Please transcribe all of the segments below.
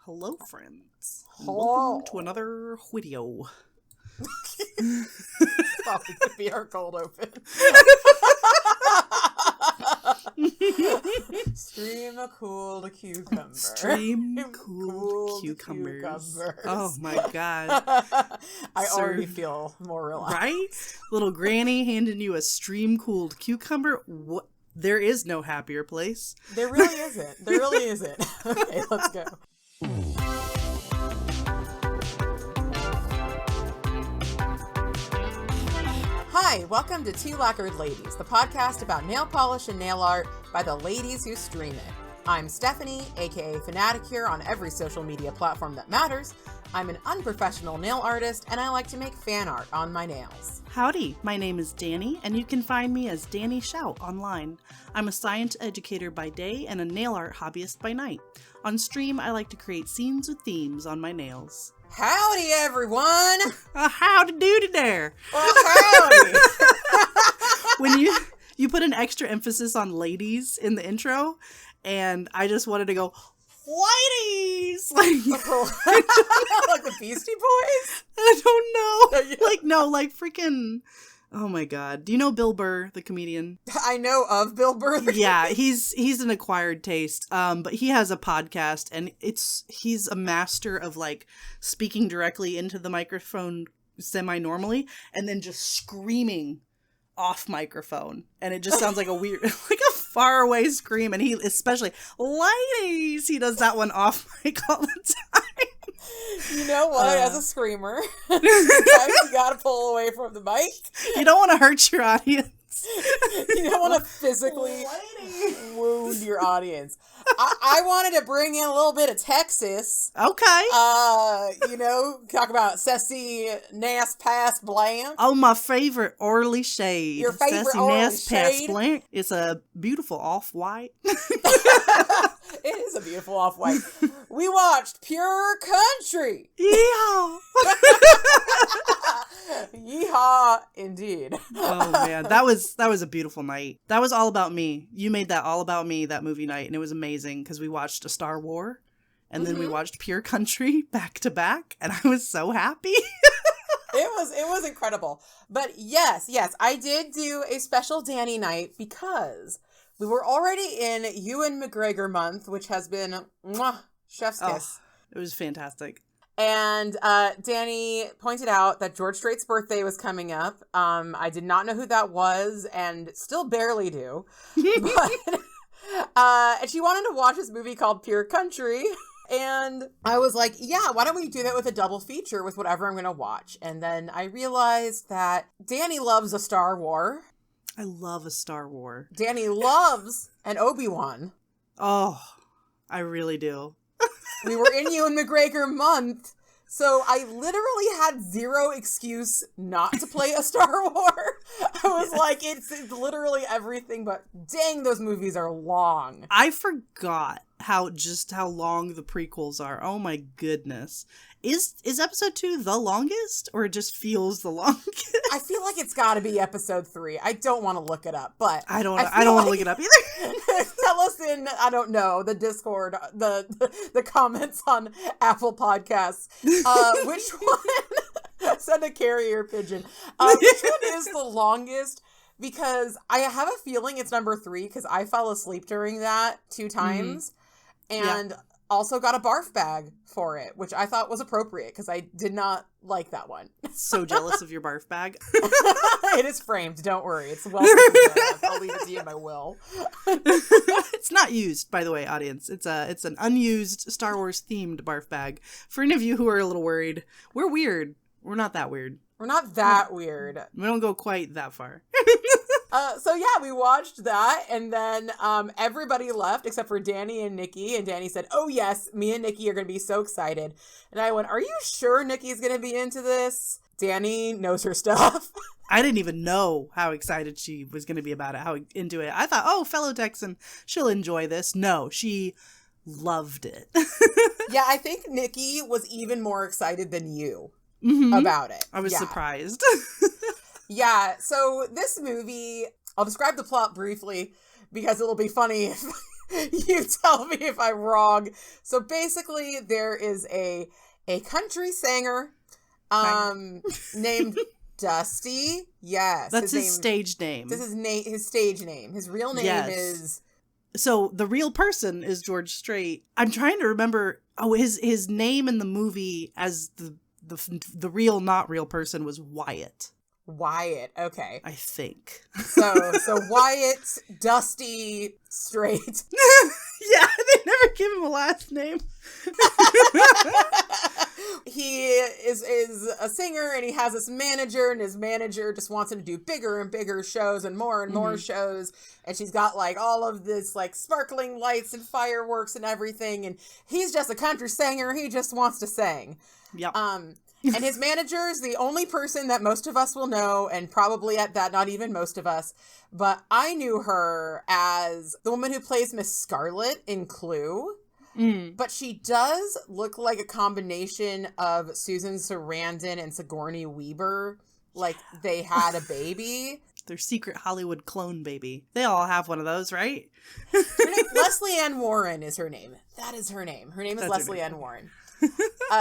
Hello, friends. And Hello. welcome to another video. Probably could be our cold open. Stream cooled cucumber. Stream cooled cucumbers. Oh my god. I already feel more relaxed. Right? Little granny handing you a stream cooled cucumber. What? There is no happier place. There really isn't. There really isn't. Okay, let's go. Hi, welcome to Two Lacquered Ladies, the podcast about nail polish and nail art by the ladies who stream it. I'm Stephanie, aka Fanaticure on every social media platform that matters. I'm an unprofessional nail artist, and I like to make fan art on my nails. Howdy, my name is Danie, and you can find me as Danie Shout online. I'm a science educator by day and a nail art hobbyist by night. On stream, I like to create scenes with themes on my nails. Howdy, everyone! Howdy doody there! Howdy! When you put an extra emphasis on ladies in the intro, and I just wanted to go, ladies! Like the Beastie Boys? I don't know. Yeah. Like freaking, oh my god. Do you know Bill Burr, the comedian? I know of Bill Burr. Yeah, he's an acquired taste. But he has a podcast, and he's a master of like speaking directly into the microphone semi-normally, and then just screaming off microphone, and it just sounds like a weird, like a faraway scream. And he, especially ladies, he does that one off mic all the time. You know what? As a screamer, sometimes you gotta pull away from the mic. You don't want to hurt your audience. You don't want to physically wound your audience. I wanted to bring in a little bit of Texas. Okay. Talk about Sassy Nass Pass Bland. Oh, my favorite Orly shade. Your favorite Sassy Orly Nass Pass shade? Blanc. It's a beautiful off-white. It is a beautiful off-white. We watched Pure Country. Yeah. Yeehaw, indeed. Oh man, that was a beautiful night. That was all about me. You made that all about me, that movie night, and it was amazing because we watched A Star War, and then we watched Pure Country back to back, and I was so happy. It was incredible. But yes, I did do a special Danie night because we were already in Ewan McGregor month, which has been chef's kiss. It was fantastic. And Danie pointed out that George Strait's birthday was coming up. I did not know who that was, and still barely do. But and she wanted to watch this movie called Pure Country. And I was like, yeah, why don't we do that with a double feature with whatever I'm going to watch? And then I realized that Danie loves A Star War. I love A Star War. Danie loves an Obi-Wan. Oh, I really do. We were in Ewan McGregor month, so I literally had zero excuse not to play A Star War. I was like, it's literally everything, but dang, those movies are long. I forgot how long the prequels are. Oh my goodness. Is episode 2 the longest, or it just feels the longest? I feel like it's got to be episode 3. I don't want to look it up, but I don't want to look it up either. Tell us in, I don't know, the Discord, the comments on Apple Podcasts. Which one? Send a carrier pigeon. Which one is the longest? Because I have a feeling it's number 3, because I fell asleep during that 2 times. And also got a barf bag for it, which I thought was appropriate because I did not like that one. So jealous of your barf bag. It is framed, don't worry. It's well taken care of. I'll leave it to you in my will. It's not used, by the way, audience. It's an unused Star Wars themed barf bag. For any of you who are a little worried, we're weird. We're not that weird. We're not that weird. We don't go quite that far. So yeah, we watched that, and then everybody left except for Danie and Nikki, and Danie said, oh yes, me and Nikki are going to be so excited. And I went, are you sure Nikki's going to be into this? Danie knows her stuff. I didn't even know how excited she was going to be about it, how into it. I thought, oh, fellow Texan, she'll enjoy this. No, she loved it. Yeah, I think Nikki was even more excited than you about it. I was surprised. Yeah, so this movie, I'll describe the plot briefly because it'll be funny You tell me if I'm wrong. So basically, there is a country singer named Dusty. Yes. That's his stage name. This is his stage name. His real name is... So the real person is George Strait. I'm trying to remember. Oh, his name in the movie as the real, not real person was Wyatt. Wyatt, okay. I think. So Wyatt, Dusty, Strait. Yeah, they never give him a last name. He is a singer, and he has this manager, and his manager just wants him to do bigger and bigger shows and more shows. And she's got like all of this like sparkling lights and fireworks and everything. And he's just a country singer. He just wants to sing. Yep. And his manager is the only person that most of us will know, and probably at that, not even most of us. But I knew her as the woman who plays Miss Scarlet in Clue. But she does look like a combination of Susan Sarandon and Sigourney Weaver. Like they had a baby. Their secret Hollywood clone baby. They all have one of those, right? Leslie Ann Warren is her name. That is her name. Her name is Leslie Ann Warren.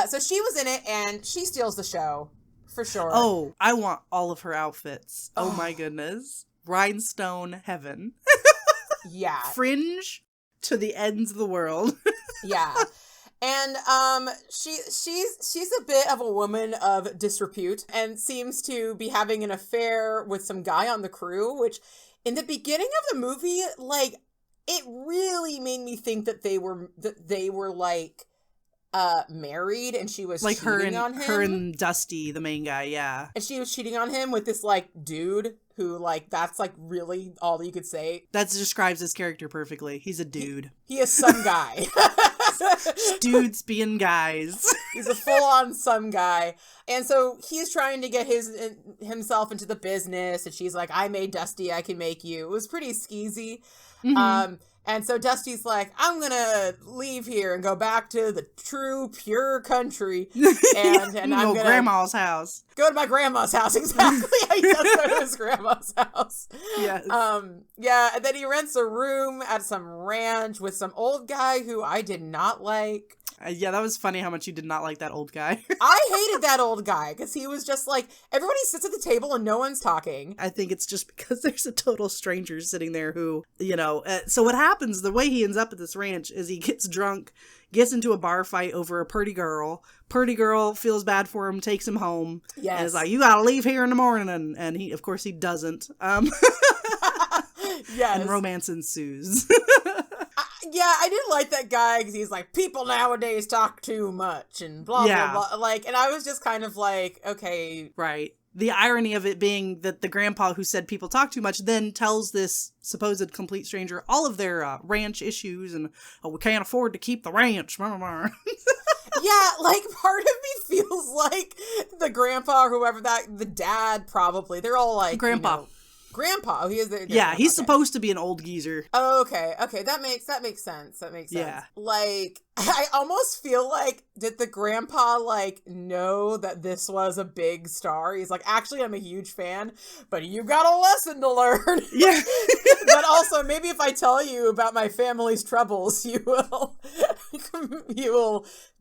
So she was in it, and she steals the show, for sure. Oh, I want all of her outfits. Oh my goodness. Rhinestone heaven. Yeah. Fringe to the ends of the world. Yeah. And she's a bit of a woman of disrepute and seems to be having an affair with some guy on the crew, which in the beginning of the movie, like, it really made me think that they were like married, and she was like cheating on him. Her and Dusty, the main guy, yeah. And she was cheating on him with this like dude who, like, that's like really all you could say. That describes his character perfectly. He's a dude. He is some guy. Dudes being guys. He's a full-on some guy. And so he's trying to get himself into the business, and she's like, I made Dusty, I can make you. It was pretty skeezy. Mm-hmm. And so Dusty's like, I'm gonna leave here and go back to the true, pure country. And I'm gonna grandma's house. Go to my grandma's house, exactly. He does go to his grandma's house. Yes. Yeah, and then he rents a room at some ranch with some old guy who I did not like. Yeah, that was funny how much you did not like that old guy. I hated that old guy because he was just like, everybody sits at the table and no one's talking. I think it's just because there's a total stranger sitting there who, so what happens, the way he ends up at this ranch is he gets drunk, gets into a bar fight over a pretty girl. Pretty girl feels bad for him, takes him home. Yes. And is like, you gotta leave here in the morning. And he, of course, he doesn't. Yes. And romance ensues. Yeah, I didn't like that guy because he's like, people nowadays talk too much and blah, blah, blah. Like, and I was just kind of like, okay. Right. The irony of it being that the grandpa who said people talk too much then tells this supposed complete stranger all of their ranch issues and, we can't afford to keep the ranch. Yeah, like, part of me feels like the grandpa or whoever the dad probably, they're all like, Grandpa. Grandpa. He is the yeah, he's supposed to be an old geezer. Oh, okay. That makes sense. Yeah. Like, I almost feel like, did the grandpa, like, know that this was a big star? He's like, actually, I'm a huge fan, but you got a lesson to learn. Yeah. But also, maybe if I tell you about my family's troubles, you will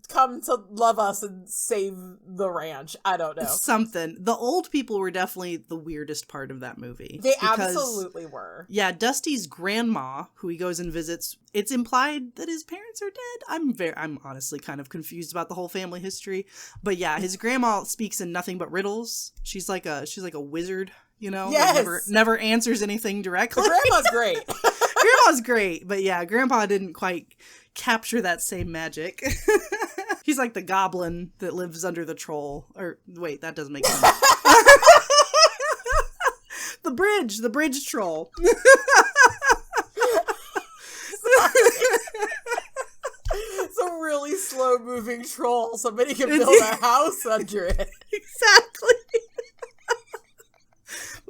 come to love us and save the ranch. I don't know. Something. The old people were definitely the weirdest part of that movie. They absolutely were. Yeah, Dusty's grandma, who he goes and visits, it's implied that his parents are dead. I'm honestly kind of confused about the whole family history. But yeah, his grandma speaks in nothing but riddles. She's like a wizard, Yes. Like never answers anything directly. Grandma's great. Grandma's great, but yeah, Grandpa didn't quite capture that same magic. He's like the goblin that lives under the troll. Or, wait, that doesn't make sense. The bridge troll. It's a really slow-moving troll. Somebody can build a house under it. Exactly.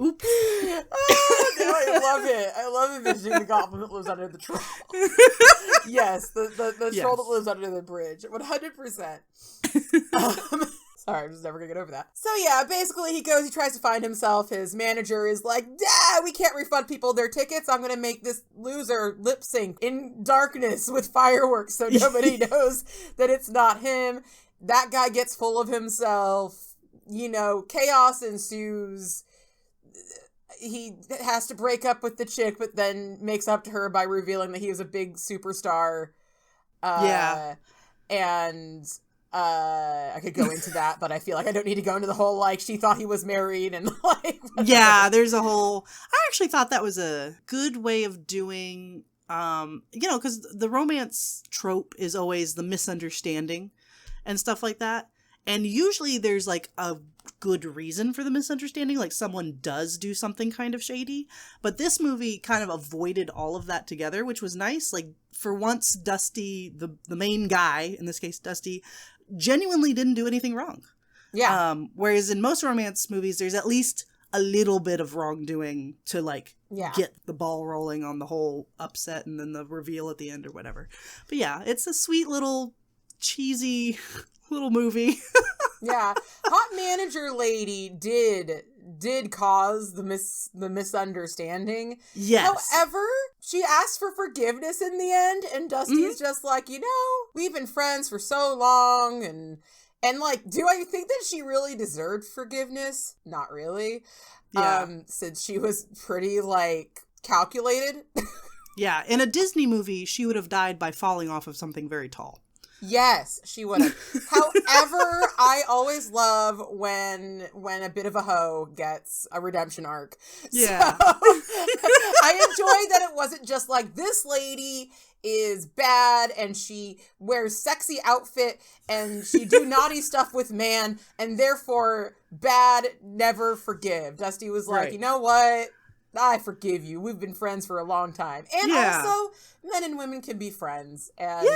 Oops. Oh, no, I love it. I love envisioning the goblin that lives under the troll. Yes, the troll that lives under the bridge. 100%. Sorry, I'm just never gonna get over that. So yeah, basically he tries to find himself. His manager is like, we can't refund people their tickets. I'm gonna make this loser lip sync in darkness with fireworks so nobody knows that it's not him. That guy gets full of himself. Chaos ensues. He has to break up with the chick, but then makes up to her by revealing that he was a big superstar. And I could go into that, but I feel like I don't need to go into the whole, like, she thought he was married and, like... Yeah, there's a whole... I actually thought that was a good way of doing... because the romance trope is always the misunderstanding and stuff like that. And usually there's, like, a good reason for the misunderstanding. Like, someone does do something kind of shady. But this movie kind of avoided all of that together, which was nice. Like, for once, Dusty, the main guy, in this case, Dusty, genuinely didn't do anything wrong. Yeah. Whereas in most romance movies, there's at least a little bit of wrongdoing to, like, get the ball rolling on the whole upset and then the reveal at the end or whatever. But yeah, it's a sweet little cheesy... little movie. Yeah. Hot manager lady did cause the misunderstanding. Yes. However, she asked for forgiveness in the end, and Dusty's just like, we've been friends for so long, and like, do I think that she really deserved forgiveness? Not really. Yeah. Since she was pretty, like, calculated. Yeah. In a Disney movie, she would have died by falling off of something very tall. Yes, she would have. However, I always love when a bit of a hoe gets a redemption arc. Yeah. So, I enjoyed that it wasn't just like, this lady is bad and she wears sexy outfit and she do naughty stuff with man and therefore bad, never forgive. Dusty was like, right. You know what? I forgive you. We've been friends for a long time. And also, men and women can be friends. And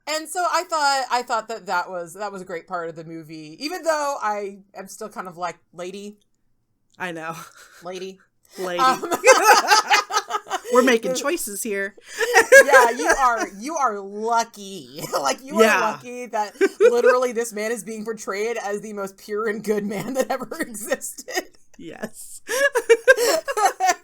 And so I thought that was a great part of the movie, even though I am still kind of like, lady. I know. Lady. We're making choices here. Yeah, you are lucky. Like, you are lucky that literally this man is being portrayed as the most pure and good man that ever existed. Yes.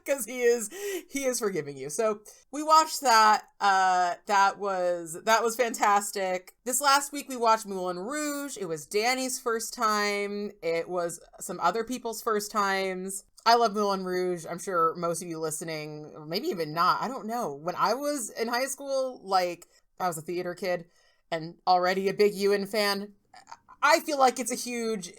Because he is forgiving you. So we watched that. That was fantastic. This last week we watched Moulin Rouge. It was Danny's first time. It was some other people's first times. I love Moulin Rouge. I'm sure most of you listening, or maybe even not, I don't know. When I was in high school, like, I was a theater kid and already a big Ewan fan. I feel like it's a huge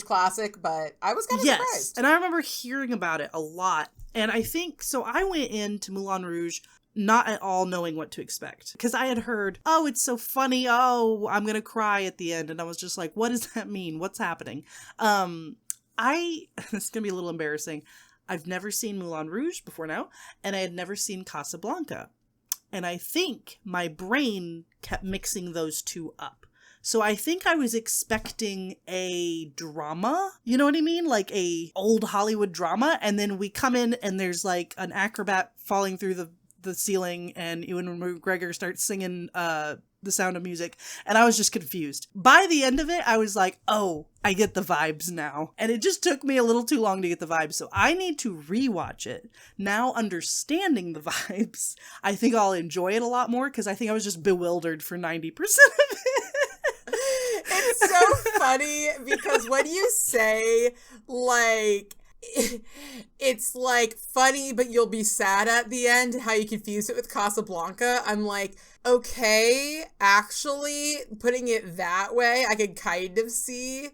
classic, but I was kind of surprised. And I remember hearing about it a lot. And I think, so I went into Moulin Rouge not at all knowing what to expect. Because I had heard, oh, it's so funny. Oh, I'm going to cry at the end. And I was just like, what does that mean? What's happening? This is going to be a little embarrassing. I've never seen Moulin Rouge before now. And I had never seen Casablanca. And I think my brain kept mixing those two up. So I think I was expecting a drama, you know what I mean? Like a old Hollywood drama. And then we come in and there's like an acrobat falling through the ceiling and Ewan McGregor starts singing The Sound of Music. And I was just confused. By the end of it, I was like, oh, I get the vibes now. And it just took me a little too long to get the vibes. So I need to rewatch it. Now understanding the vibes, I think I'll enjoy it a lot more because I think I was just bewildered for 90% of it. It's so funny because when you say, like, it's like funny, but you'll be sad at the end, how you confuse it with Casablanca, I'm like, okay, actually, putting it that way, I could kind of see.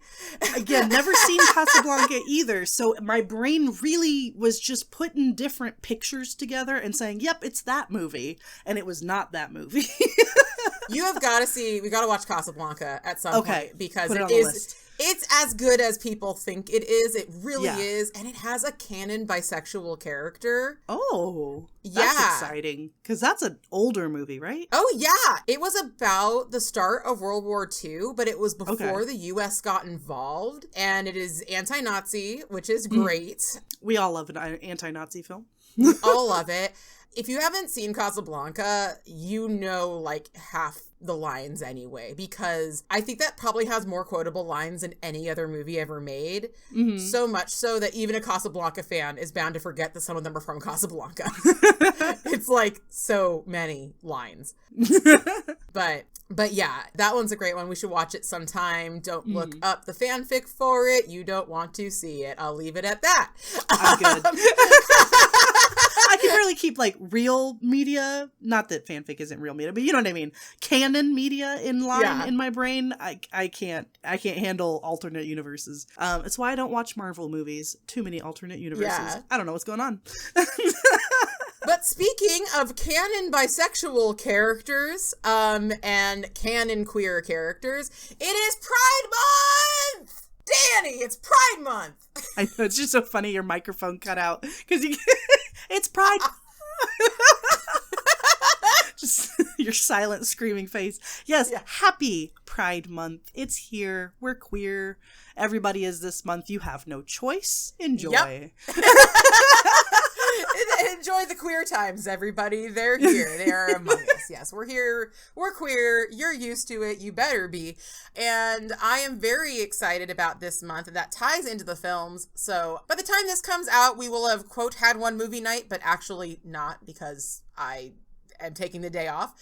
Again, never seen Casablanca either, so my brain really was just putting different pictures together and saying, yep, it's that movie, and it was not that movie. You have got to we got to watch Casablanca at some point, because it's as good as people think it is. It really is. And it has a canon bisexual character. Oh, that's exciting. Because that's an older movie, right? Oh, yeah. It was about the start of World War II, but it was before the U.S. got involved. And it is anti-Nazi, which is great. We all love an anti-Nazi film. We all love it. If you haven't seen Casablanca, you know, like, half the lines anyway, because I think that probably has more quotable lines than any other movie ever made. Mm-hmm. So much so that even a Casablanca fan is bound to forget that some of them are from Casablanca. It's like so many lines. But yeah, that one's a great one. We should watch it sometime. Don't look up the fanfic for it. You don't want to see it. I'll leave it at that. I'm good. I can barely keep like real media, not that fanfic isn't real media, but you know what I mean, canon media in line in my brain. I can't handle alternate universes. It's why I don't watch Marvel movies. Too many alternate universes. Yeah. I don't know what's going on. But speaking of canon bisexual characters, and canon queer characters, it is Pride Month! Danie, it's Pride Month! I know, it's just so funny your microphone cut out, because it's Pride. Just your silent screaming face. Yes, happy Pride Month. It's here. We're queer. Everybody is this month. You have no choice. Enjoy. Yep. Enjoy the queer times, everybody. They're here. They are among us. Yes, we're here. We're queer. You're used to it. You better be. And I am very excited about this month, and that ties into the films. So by the time this comes out, we will have, quote, had one movie night, but actually not, because I am taking the day off.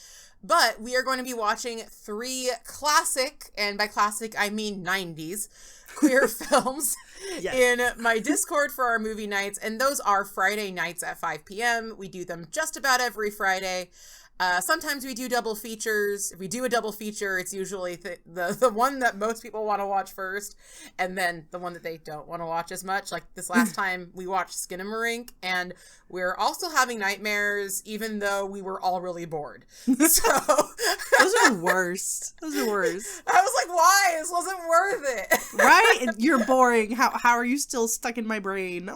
But we are going to be watching 3 classic, and by classic, I mean 90s, queer films in my Discord for our movie nights. And those are Friday nights at 5 p.m. We do them just about every Friday. Sometimes we do double features. If we do a double feature, it's usually the one that most people want to watch first, and then the one that they don't want to watch as much. Like this last time, we watched Skinamarink, and we're also having nightmares, even though we were all really bored. So those are worse. Those are worse. I was like, why? This wasn't worth it. Right? You're boring. How are you still stuck in my brain?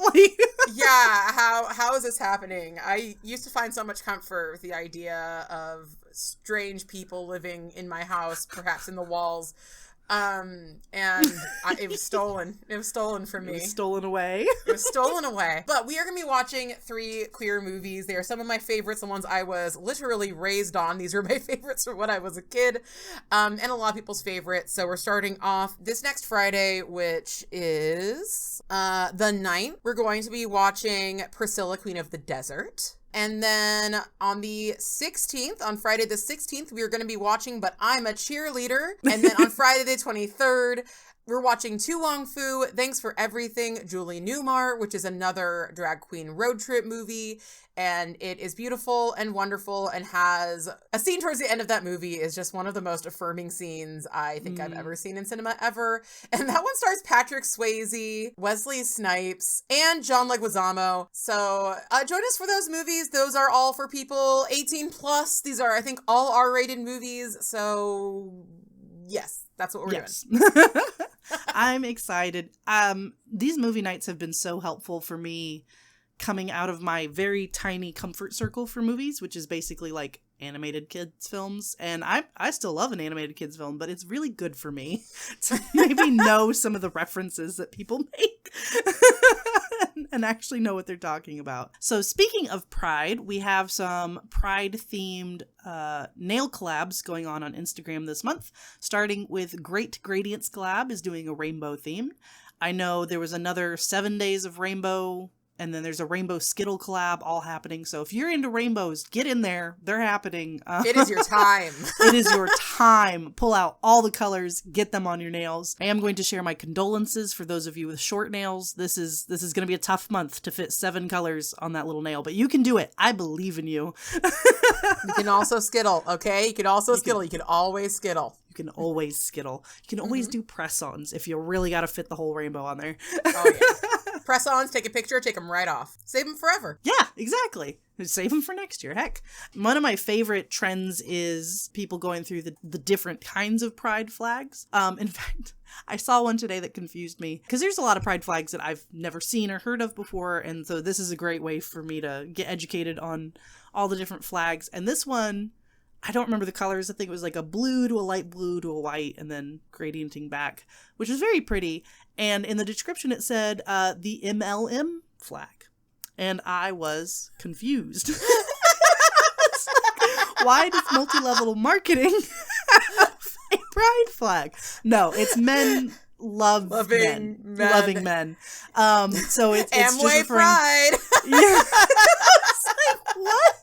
Yeah, how is this happening? I used to find so much comfort with the idea of strange people living in my house, perhaps in the walls. It was stolen. It was stolen from me. It was stolen away. It was stolen away. But we are going to be watching 3 queer movies. They are some of my favorites, the ones I was literally raised on. These were my favorites from when I was a kid, and a lot of people's favorites. So we're starting off this next Friday, which is the 9th. We're going to be watching Priscilla, Queen of the Desert. And then on the 16th, on Friday the 16th, we are going to be watching But I'm a Cheerleader. And then on Friday the 23rd, we're watching Tu Wong Fu, Thanks for Everything, Julie Newmar, which is another drag queen road trip movie. And it is beautiful and wonderful, and has a scene towards the end of that movie is just one of the most affirming scenes I think I've ever seen in cinema ever. And that one stars Patrick Swayze, Wesley Snipes, and John Leguizamo. So join us for those movies. Those are all for people 18 plus. These are, I think, all R-rated movies. So yes, that's what we're doing. I'm excited. These movie nights have been so helpful for me coming out of my very tiny comfort circle for movies, which is basically like animated kids films. And I still love an animated kids film, but it's really good for me to maybe know some of the references that people make and actually know what they're talking about. So speaking of Pride, we have some Pride themed nail collabs going on Instagram this month, starting with Great Gradients Collab is doing a rainbow theme. I know there was another 7 days of rainbow, and then there's a rainbow Skittle collab all happening. So if you're into rainbows, get in there. They're happening. It is your time. It is your time. Pull out all the colors. Get them on your nails. I am going to share my condolences for those of you with short nails. This is going to be a tough month to fit 7 colors on that little nail, but you can do it. I believe in you. You can also Skittle, okay? You can also Skittle. You can always Skittle. You can always Skittle. You can always do press-ons if you really got to fit the whole rainbow on there. Oh, yeah. Press-ons, take a picture, take them right off. Save them forever. Yeah, exactly. Save them for next year. Heck. One of my favorite trends is people going through the different kinds of pride flags. In fact, I saw one today that confused me because there's a lot of pride flags that I've never seen or heard of before. And so this is a great way for me to get educated on all the different flags. And this one, I don't remember the colors. I think it was like a blue to a light blue to a white and then gradienting back, which was very pretty. And in the description, it said the MLM flag. And I was confused. Why does multi-level marketing pride flag. No, it's men loving men. So it's Amway just referring... pride. Yeah. It's like, what?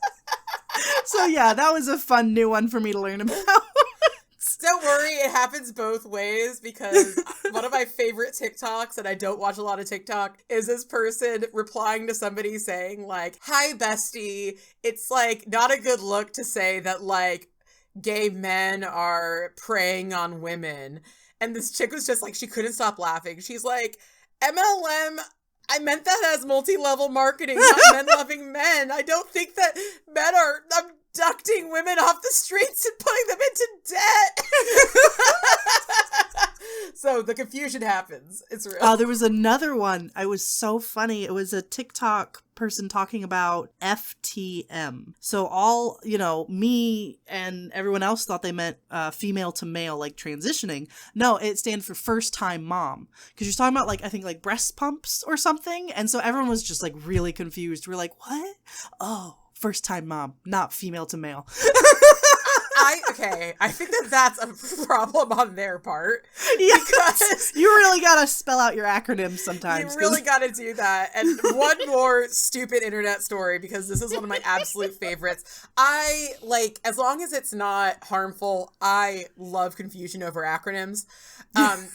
So yeah, that was a fun new one for me to learn about. Don't worry, it happens both ways, because one of my favorite TikToks, and I don't watch a lot of TikTok, is this person replying to somebody saying, like, "Hi, bestie. It's, like, not a good look to say that, like, gay men are preying on women." And this chick was just like, she couldn't stop laughing. She's like, "MLM, I meant that as multi-level marketing, not men loving men. I don't think that men are abducting women off the streets and putting them into debt." So the confusion happens. It's real. There was another one. It was so funny. It was a TikTok person talking about FTM. So all, me and everyone else thought they meant female to male, like transitioning. No, it stands for first time mom. Because you're talking about, like, I think, like, breast pumps or something. And so everyone was just, like, really confused. We're like, what? Oh, first time mom, not female to male. I think that's a problem on their part. Yeah, because you really gotta spell out your acronyms sometimes. You really gotta do that. And one more stupid internet story, because this is one of my absolute favorites. As long as it's not harmful, I love confusion over acronyms.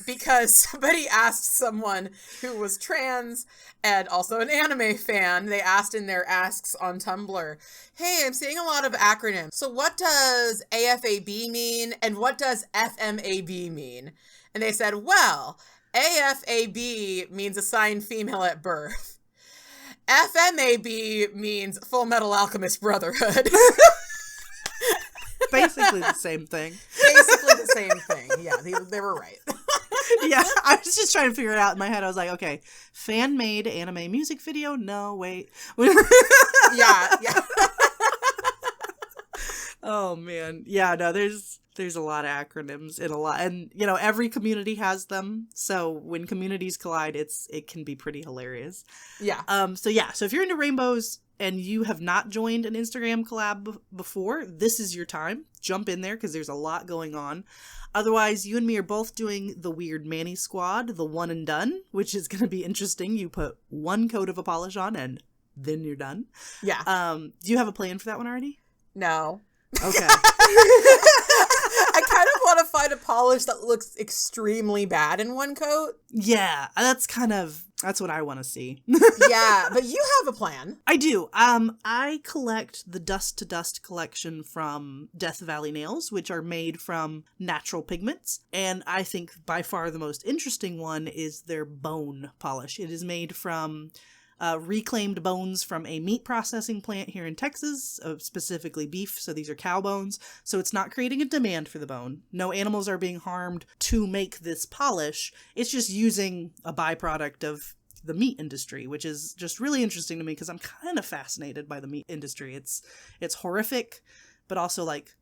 Because somebody asked someone who was trans and also an anime fan, they asked in their asks on Tumblr, "Hey, I'm seeing a lot of acronyms. So what does AFAB mean? And what does FMAB mean?" And they said, "Well, AFAB means assigned female at birth. FMAB means Full Metal Alchemist Brotherhood." Basically the same thing. Basically the same thing. Yeah, they were right. Yeah, I was just trying to figure it out in my head. I was like, okay, fan-made anime music video? No, wait. Yeah. Oh, man. Yeah, no, there's a lot of acronyms in a lot. And, every community has them. So when communities collide, it can be pretty hilarious. Yeah. So if you're into rainbows and you have not joined an Instagram collab before, this is your time. Jump in there because there's a lot going on. Otherwise, you and me are both doing the Weird Manny Squad, the one and done, which is going to be interesting. You put one coat of a polish on and then you're done. Yeah. Do you have a plan for that one already? No. Okay. I kind of want to find a polish that looks extremely bad in one coat. Yeah, that's what I want to see. Yeah, but you have a plan. I do. I collect the Dust to Dust collection from Death Valley Nails, which are made from natural pigments. And I think by far the most interesting one is their bone polish. It is made from reclaimed bones from a meat processing plant here in Texas, specifically beef. So these are cow bones. So it's not creating a demand for the bone. No animals are being harmed to make this polish. It's just using a byproduct of the meat industry, which is just really interesting to me because I'm kind of fascinated by the meat industry. It's horrific, but also like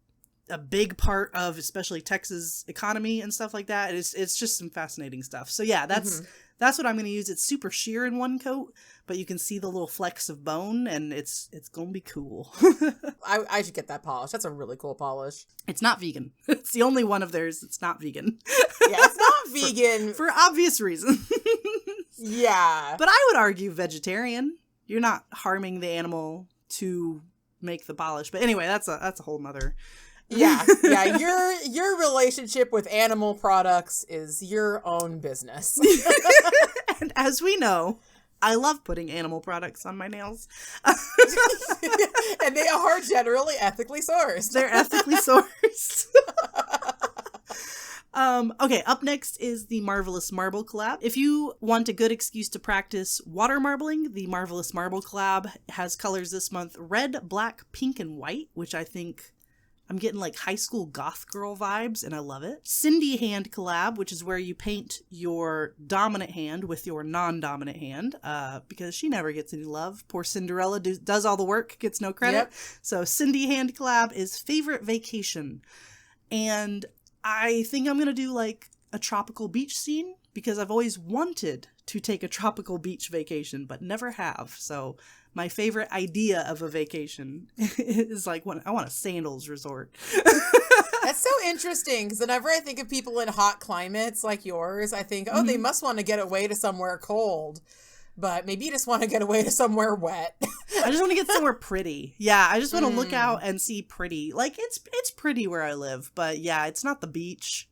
a big part of especially Texas economy and stuff like that. It's just some fascinating stuff. So yeah, that's what I'm going to use. It's super sheer in one coat, but you can see the little flecks of bone, and it's going to be cool. I should get that polish. That's a really cool polish. It's not vegan. It's the only one of theirs that's not vegan. Yeah, it's not vegan. For obvious reasons. Yeah. But I would argue vegetarian. You're not harming the animal to make the polish. But anyway, that's a whole nother... Yeah. Your relationship with animal products is your own business. And as we know, I love putting animal products on my nails. And they are generally ethically sourced. They're ethically sourced. Okay, up next is the Marvelous Marble collab. If you want a good excuse to practice water marbling, the Marvelous Marble collab has colors this month: red, black, pink, and white, which I think... I'm getting like high school goth girl vibes, and I love it. Cindy Hand collab, which is where you paint your dominant hand with your non-dominant hand, because she never gets any love. Poor Cinderella does all the work, gets no credit. Yep. So Cindy Hand collab is favorite vacation. And I think I'm going to do like a tropical beach scene, because I've always wanted to take a tropical beach vacation, but never have. So my favorite idea of a vacation is like when I want a sandals resort. That's so interesting, because whenever I think of people in hot climates like yours, I think, oh, they must want to get away to somewhere cold. But maybe you just want to get away to somewhere wet. I just want to get somewhere pretty. Yeah, I just want to look out and see pretty. Like, it's pretty where I live, but yeah, it's not the beach.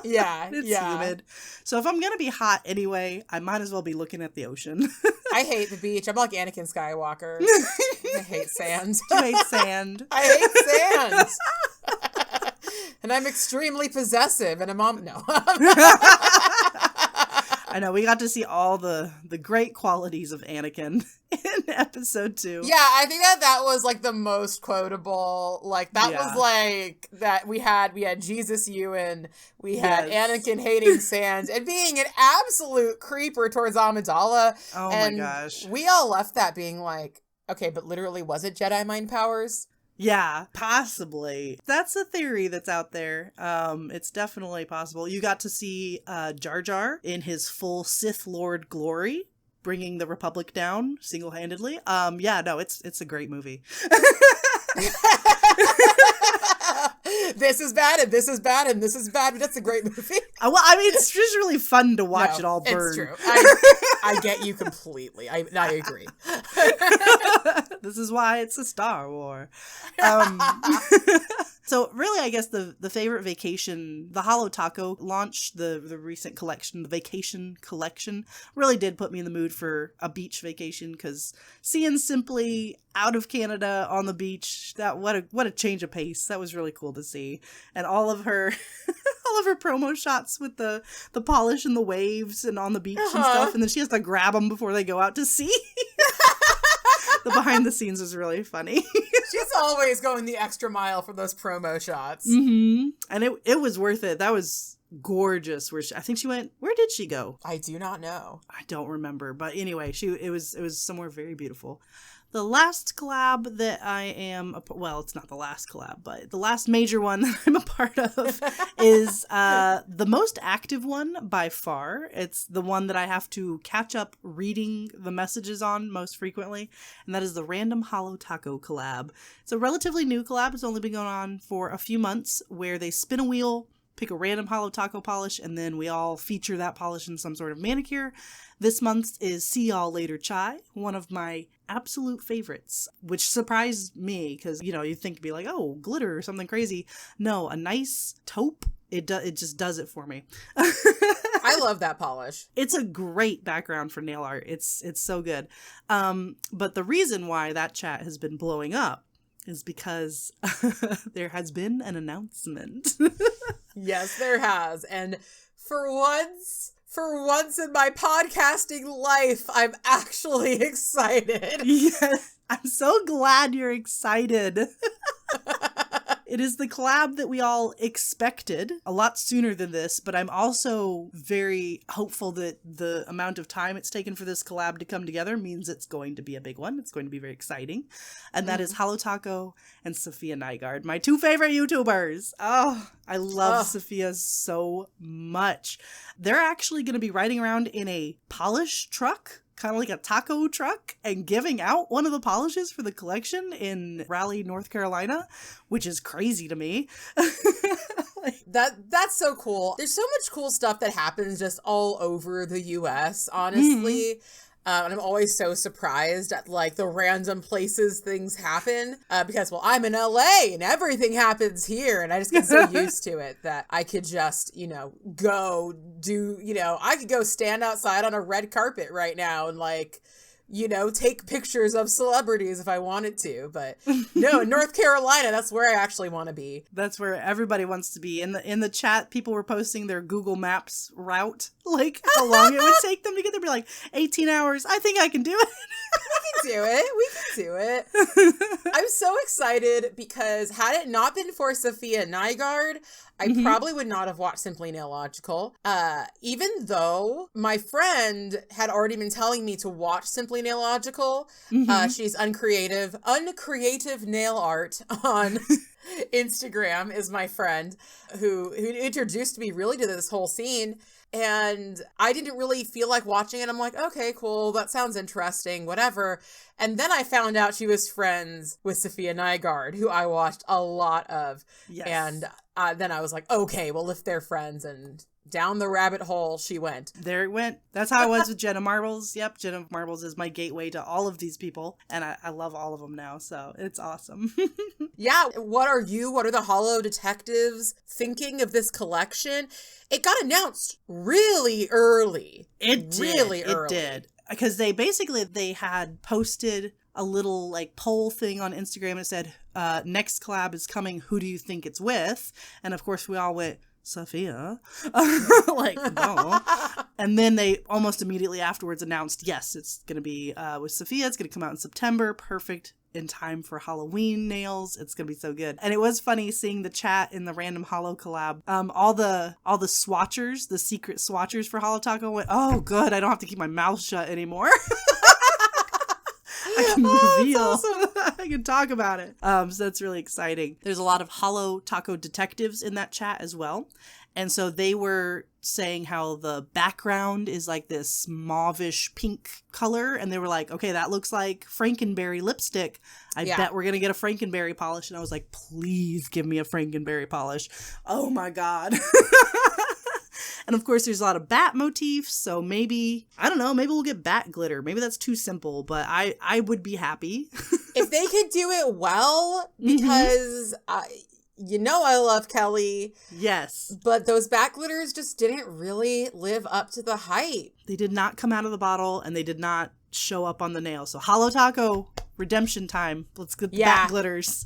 Yeah, it's humid. So if I'm going to be hot anyway, I might as well be looking at the ocean. I hate the beach. I'm like Anakin Skywalker. I hate sand. You hate sand. I hate sand. And I'm extremely possessive, and no. I know, we got to see all the great qualities of Anakin in episode 2. Yeah, I think that was like the most quotable. Like that was like that we had Jesus Ewan, we had Anakin hating sand and being an absolute creeper towards Amidala. Oh and my gosh. We all left that being like, okay, but literally, was it Jedi mind powers? Yeah, possibly. That's a theory that's out there. It's definitely possible. You got to see Jar Jar in his full Sith Lord glory, bringing the Republic down single-handedly. Yeah, no, it's a great movie. This is bad, and this is bad, and this is bad, but that's a great movie. Well, I mean, it's just really fun to watch it all burn. It's true. I get you completely. I agree. This is why it's a Star War. So really, I guess the favorite vacation, the Holo Taco launch, the recent collection, the vacation collection, really did put me in the mood for a beach vacation, because seeing Simply out of Canada on the beach, what a change of pace. That was really cool to see. And all of her promo shots with the polish and the waves and on the beach and stuff, and then she has to grab them before they go out to sea. The behind the scenes was really funny. She's always going the extra mile for those promo shots. Mm-hmm. And it was worth it. That was gorgeous. I think she went, where did she go? I do not know. I don't remember. But anyway, it was somewhere very beautiful. The last collab that I am, well, it's not the last collab, but the last major one that I'm a part of is the most active one by far. It's the one that I have to catch up reading the messages on most frequently, and that is the Random Holo Taco collab. It's a relatively new collab. It's only been going on for a few months, where they spin a wheel, pick a random Holo Taco polish, and then we all feature that polish in some sort of manicure. This month is See Y'all Later Chai, one of my absolute favorites, which surprised me, because, you'd think it'd be like, oh, glitter or something crazy. No, a nice taupe, it just does it for me. I love that polish. It's a great background for nail art. It's so good. But the reason why that chat has been blowing up is because there has been an announcement. Yes, there has. And for once in my podcasting life, I'm actually excited. Yes, I'm so glad you're excited. It is the collab that we all expected a lot sooner than this, but I'm also very hopeful that the amount of time it's taken for this collab to come together means it's going to be a big one. It's going to be very exciting. And that is Holo Taco and Sophia Nygaard, my two favorite YouTubers. Oh, I love Sophia so much. They're actually going to be riding around in a polish truck, kind of like a taco truck, and giving out one of the polishes for the collection in Raleigh, North Carolina, which is crazy to me. That's so cool. There's so much cool stuff that happens just all over the US, honestly. And I'm always so surprised at like the random places things happen because, well, I'm in LA and everything happens here, and I just get so used to it that I could just, go do, I could go stand outside on a red carpet right now and like, take pictures of celebrities if I wanted to. But no, in North Carolina, that's where I actually want to be. That's where everybody wants to be. In the chat, people were posting their Google Maps route, like how long it would take them to get there. Be like 18 hours. I think I can do it. We can do it. I'm so excited because had it not been for Sophia Nygaard, I probably would not have watched Simply Nailogical. Even though my friend had already been telling me to watch Simply Nailogical. She's uncreative nail art on Instagram is my friend who introduced me really to this whole scene. And I didn't really feel like watching it. I'm like, okay, cool. That sounds interesting, whatever. And then I found out she was friends with Sophia Nygaard, who I watched a lot of. Yes. And then I was like, okay, well, if they're friends, and down the rabbit hole she went. There it went. That's how I was with Jenna Marbles. Yep, Jenna Marbles is my gateway to all of these people. And I love all of them now, so it's awesome. Yeah, what are the Holo detectives thinking of this collection? It got announced really early. It did. Because they had posted a little like poll thing on Instagram and it said, next collab is coming, who do you think it's with? And of course we all went, Sophia. Like, no. And then they almost immediately afterwards announced, yes, it's going to be with Sophia. It's going to come out in September. Perfect in time for Halloween nails. It's going to be so good. And it was funny seeing the chat in the random Holo collab. All the swatchers, the secret swatchers for Holo Taco went, oh, good. I don't have to keep my mouth shut anymore. I can reveal. Awesome. I can talk about it. So that's really exciting. There's a lot of Holo Taco detectives in that chat as well. And so they were saying how the background is like this mauvish pink color. And they were like, okay, that looks like Frankenberry lipstick. I bet we're going to get a Frankenberry polish. And I was like, please give me a Frankenberry polish. Oh my God. And of course, there's a lot of bat motifs, so maybe, I don't know, maybe we'll get bat glitter. Maybe that's too simple, but I would be happy. If they could do it well, because I love Kelly. Yes. But those bat glitters just didn't really live up to the hype. They did not come out of the bottle, and they did not show up on the nail. So Holo Taco, redemption time. Let's get bat glitters.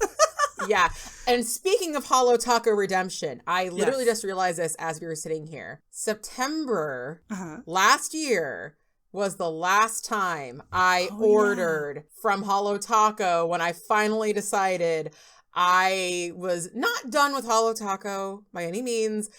Yeah. And speaking of Holo Taco redemption, I literally just realized this as we were sitting here. September last year was the last time I ordered from Holo Taco when I finally decided I was not done with Holo Taco by any means,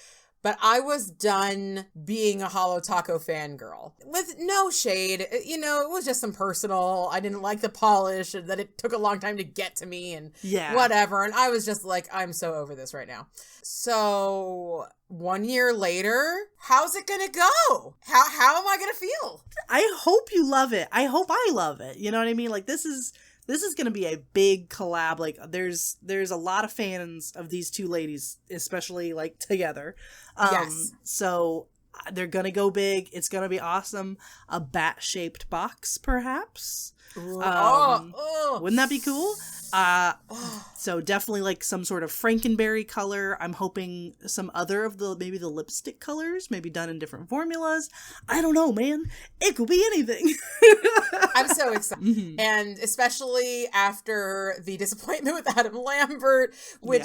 but I was done being a Holo Taco fangirl. With no shade, it was just some personal, I didn't like the polish, and that it took a long time to get to me, and whatever. And I was just like, I'm so over this right now. So 1 year later, how's it gonna go? How am I gonna feel? I hope you love it. I hope I love it. You know what I mean? Like, this is going to be a big collab. Like, there's a lot of fans of these two ladies, especially like together. Yes. So they're going to go big. It's going to be awesome. A bat-shaped box, perhaps. Wouldn't that be cool? So definitely like some sort of Frankenberry color. I'm hoping some other of maybe the lipstick colors, maybe done in different formulas. I don't know, man. It could be anything. I'm so excited. Mm-hmm. And especially after the disappointment with Adam Lambert, which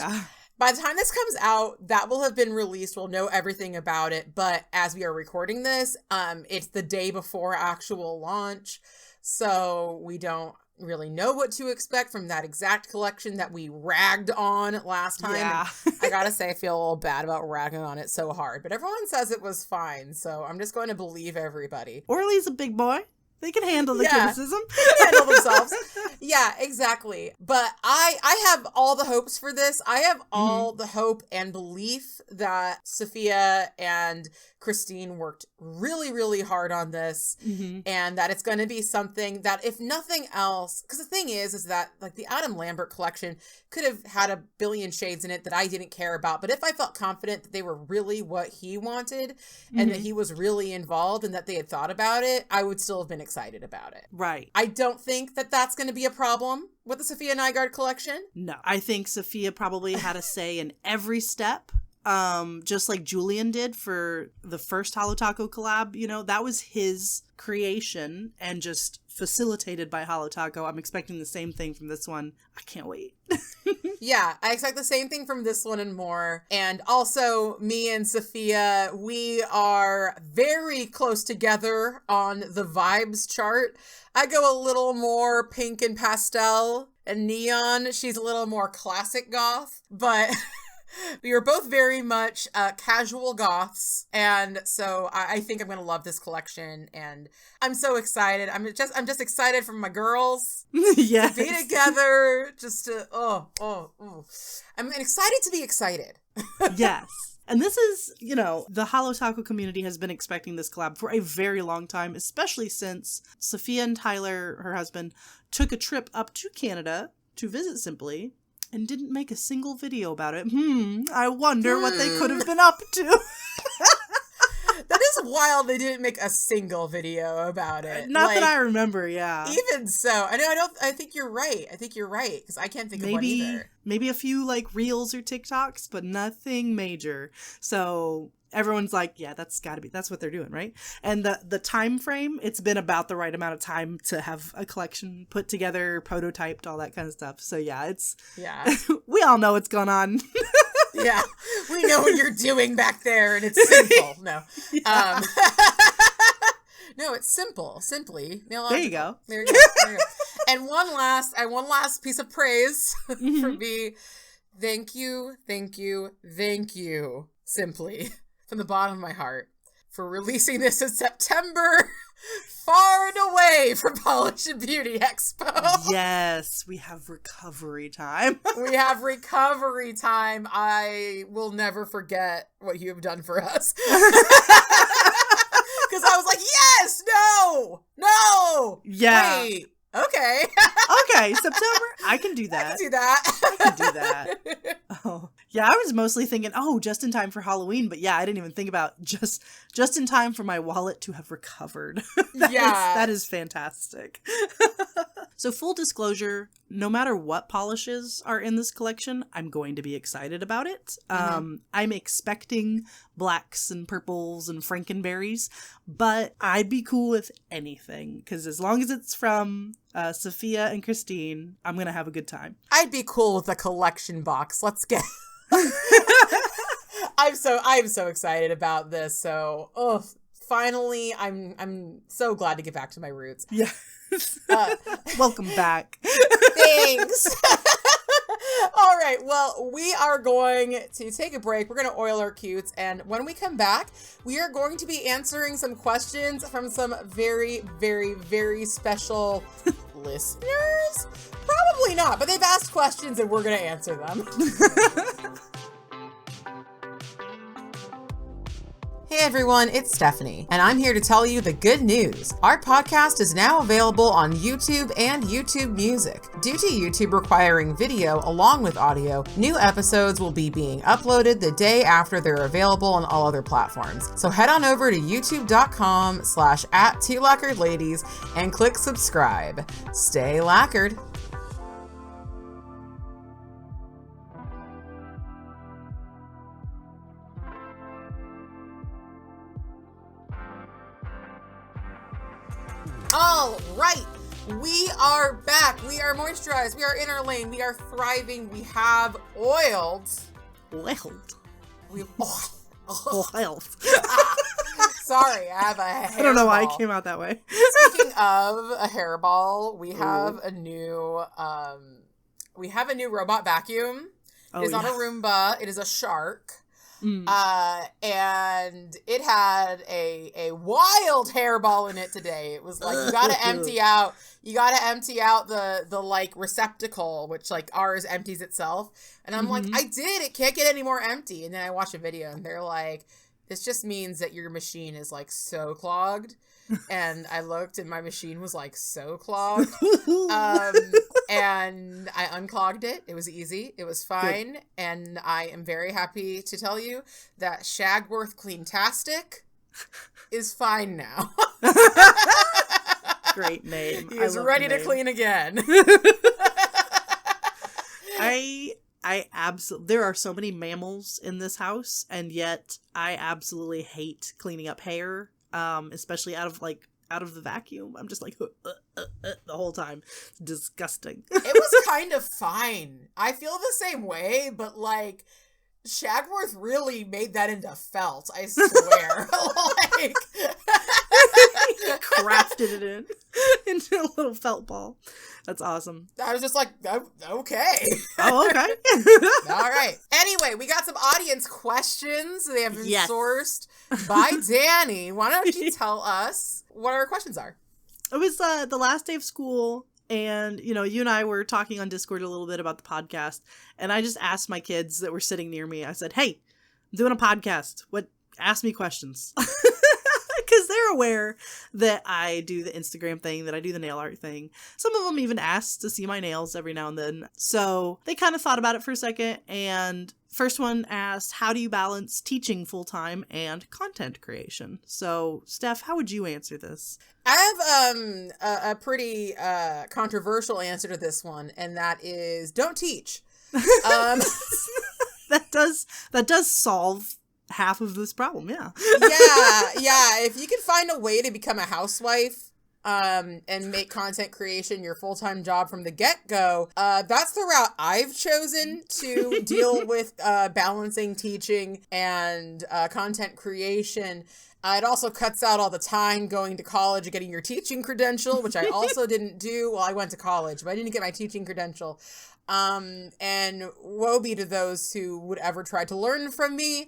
by the time this comes out, that will have been released. We'll know everything about it. But as we are recording this, it's the day before actual launch. So we don't really know what to expect from that exact collection that we ragged on last time. Yeah. I gotta say, I feel a little bad about ragging on it so hard, but everyone says it was fine, so I'm just going to believe everybody. Orly's a big boy. They can handle the criticism. They can handle themselves. Yeah, exactly. But I have all the hopes for this. I have all the hope and belief that Sophia and Christine worked really, really hard on this, and that it's going to be something that, if nothing else, because the thing is that like the Adam Lambert collection could have had a billion shades in it that I didn't care about. But if I felt confident that they were really what he wanted and that he was really involved and that they had thought about it, I would still have been excited about it. Right. I don't think that that's going to be a problem with the Sophia Nygaard collection. No. I think Sophia probably had a say in every step. Just like Julian did for the first Holo Taco collab, that was his creation and just facilitated by Holo Taco. I'm expecting the same thing from this one. I can't wait. Yeah, I expect the same thing from this one and more. And also, me and Sophia, we are very close together on the vibes chart. I go a little more pink and pastel and neon. She's a little more classic goth, but We are both very much casual goths, and so I think I'm gonna love this collection, and I'm so excited. I'm just excited for my girls Yes. to be together. Just to I'm excited to be excited. Yes. And this is, the Holo Taco community has been expecting this collab for a very long time, especially since Sophia and Tyler, her husband, took a trip up to Canada to visit Simply and didn't make a single video about it. I wonder what they could have been up to. That is wild. They didn't make a single video about it. Not that I remember, yeah. Even so, I think you're right. Because I can't think of one either. Maybe a few reels or TikToks, but nothing major. So everyone's like, yeah, that's what they're doing, right? And the time frame, it's been about the right amount of time to have a collection put together, prototyped, all that kind of stuff. So yeah, we all know what's going on. Yeah, we know what you're doing back there, and it's simple. No, yeah. No, it's simple. Simply, there you go. There you go. And one last piece of praise from me. Thank you, Simply, from the bottom of my heart, for releasing this in September. Far and away from Polish and Beauty Expo. Yes, we have recovery time. I will never forget what you have done for us. Because I was like, yes, no. Yeah. Wait, okay. Okay, September. I can do that. I can do that. Oh, yeah. I was mostly thinking, just in time for Halloween, but yeah, I didn't even think about just in time for my wallet to have recovered. That is fantastic. So full disclosure, no matter what polishes are in this collection, I'm going to be excited about it. I'm expecting blacks and purples and frankenberries, but I'd be cool with anything, because as long as it's from Sophia and Christine, I'm going to have a good time. I'd be cool with a collection box. Let's get... I'm so excited about this. So, finally, I'm so glad to get back to my roots. Yeah. Welcome back. Thanks. All right. Well, we are going to take a break. We're going to oil our cutes. And when we come back, we are going to be answering some questions from some very, very, very special listeners. Probably not, but they've asked questions and we're going to answer them. Hey everyone, it's Stephanie, and I'm here to tell you the good news. Our podcast is now available on YouTube and YouTube Music. Due to YouTube requiring video along with audio, new episodes will be being uploaded the day after they're available on all other platforms. So head on over to youtube.com/@twolacqueredladies and click subscribe. Stay lacquered. All right, we are back. We are moisturized. We are in our lane. We are thriving. We have oiled. We've oiled. Sorry, I have a hairball. I don't know why it came out that way. Speaking of a hairball, we have a new robot vacuum. It is on a Roomba. It is a Shark. And it had a wild hairball in it today. It was like, you gotta empty out the like receptacle, which like ours empties itself. And I'm like, I did, it can't get any more empty. And then I watch a video and they're like, this just means that your machine is like so clogged. And I looked and my machine was like so clogged. And I unclogged it. It was easy. It was fine. Good. And I am very happy to tell you that Shagworth Cleantastic is fine now. Great name. He is ready to clean again. I absolutely, there are so many mammals in this house, and yet I absolutely hate cleaning up hair. Especially out of the vacuum. I'm just like the whole time. It's disgusting. It was kind of fine. I feel the same way, but like Shagworth really made that into felt, I swear. Like crafted it into a little felt ball. That's awesome. I was just like, oh, okay. Oh, okay. All right. Anyway, we got some audience questions. They have been sourced by Danie. Why don't you tell us what our questions are? It was the last day of school, and, you know, you and I were talking on Discord a little bit about the podcast, and I just asked my kids that were sitting near me, I said, hey, I'm doing a podcast. Ask me questions. Because they're aware that I do the Instagram thing, that I do the nail art thing. Some of them even ask to see my nails every now and then. So they kind of thought about it for a second. And first one asked, how do you balance teaching full-time and content creation? So, Steph, how would you answer this? I have a pretty controversial answer to this one, and that is don't teach. That does solve half of this problem, yeah. yeah. If you can find a way to become a housewife and make content creation your full-time job from the get-go, that's the route I've chosen to deal with balancing teaching and content creation. It also cuts out all the time going to college and getting your teaching credential, which I also didn't do. Well, I went to college, but I didn't get my teaching credential. And woe be to those who would ever try to learn from me.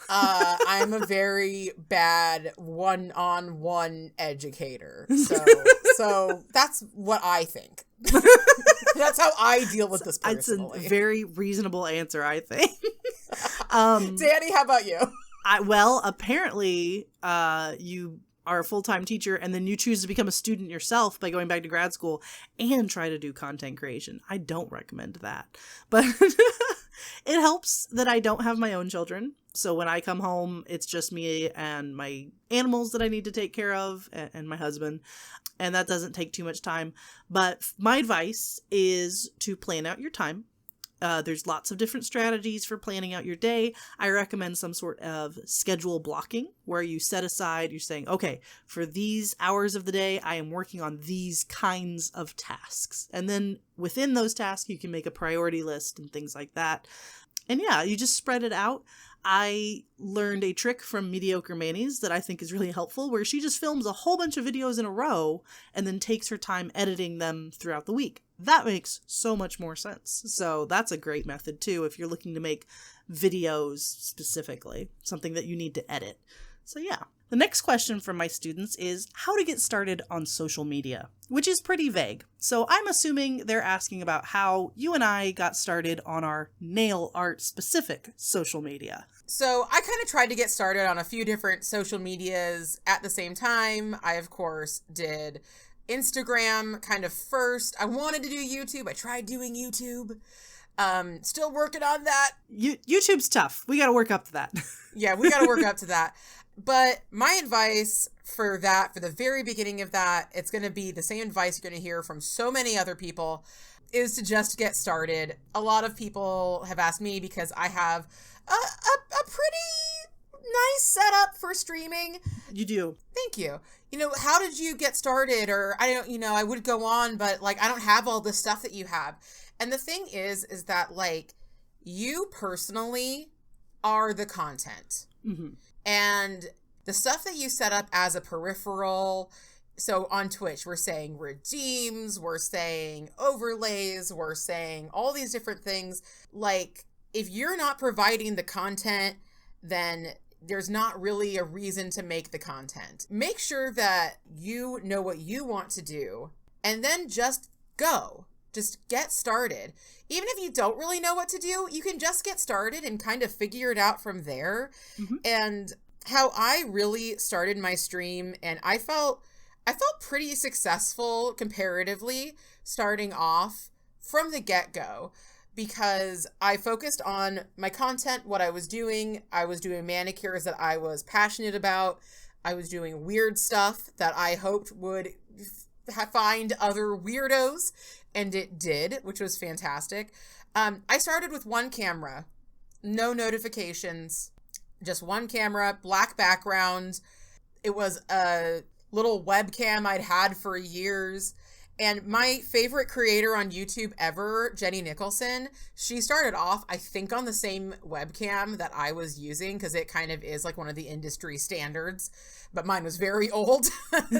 I'm a very bad one-on-one educator. So that's what I think. That's how I deal with this personally. It's a very reasonable answer, I think. Danie, how about you? Well, apparently, you are a full-time teacher and then you choose to become a student yourself by going back to grad school and try to do content creation. I don't recommend that. But it helps that I don't have my own children. So when I come home, it's just me and my animals that I need to take care of and my husband. And that doesn't take too much time. But my advice is to plan out your time. There's lots of different strategies for planning out your day. I recommend some sort of schedule blocking where you set aside, you're saying, okay, for these hours of the day, I am working on these kinds of tasks. And then within those tasks, you can make a priority list and things like that. And yeah, you just spread it out. I learned a trick from Mediocre Manny's that I think is really helpful, where she just films a whole bunch of videos in a row and then takes her time editing them throughout the week. That makes so much more sense. So that's a great method too if you're looking to make videos specifically, something that you need to edit. So yeah. The next question from my students is how to get started on social media, which is pretty vague. So I'm assuming they're asking about how you and I got started on our nail art specific social media. So I kind of tried to get started on a few different social medias at the same time. I, of course, did Instagram kind of first. I wanted to do YouTube. I tried doing YouTube. Still working on that. YouTube's tough. We got to work up to that. Yeah, we got to work up to that. But my advice for that, for the very beginning of that, it's going to be the same advice you're going to hear from so many other people, is to just get started. A lot of people have asked me because I have a pretty nice setup for streaming. You do. Thank you. You know, how did you get started? Or I don't, I would go on, but like, I don't have all the stuff that you have. And the thing is that like, you personally are the content. Mm-hmm. And the stuff that you set up as a peripheral, so on Twitch, we're saying redeems, we're saying overlays, we're saying all these different things. Like, if you're not providing the content, then there's not really a reason to make the content. Make sure that you know what you want to do, and then just go. Just get started. Even if you don't really know what to do, you can just get started and kind of figure it out from there. Mm-hmm. And how I really started my stream, and I felt pretty successful comparatively starting off from the get-go, because I focused on my content, what I was doing. I was doing manicures that I was passionate about. I was doing weird stuff that I hoped would find other weirdos, and it did, which was fantastic. I started with one camera, no notifications, just one camera, black background. It was a little webcam I'd had for years, And my favorite creator on YouTube ever, Jenny Nicholson, she started off, I think, on the same webcam that I was using, because it kind of is like one of the industry standards, but mine was very old,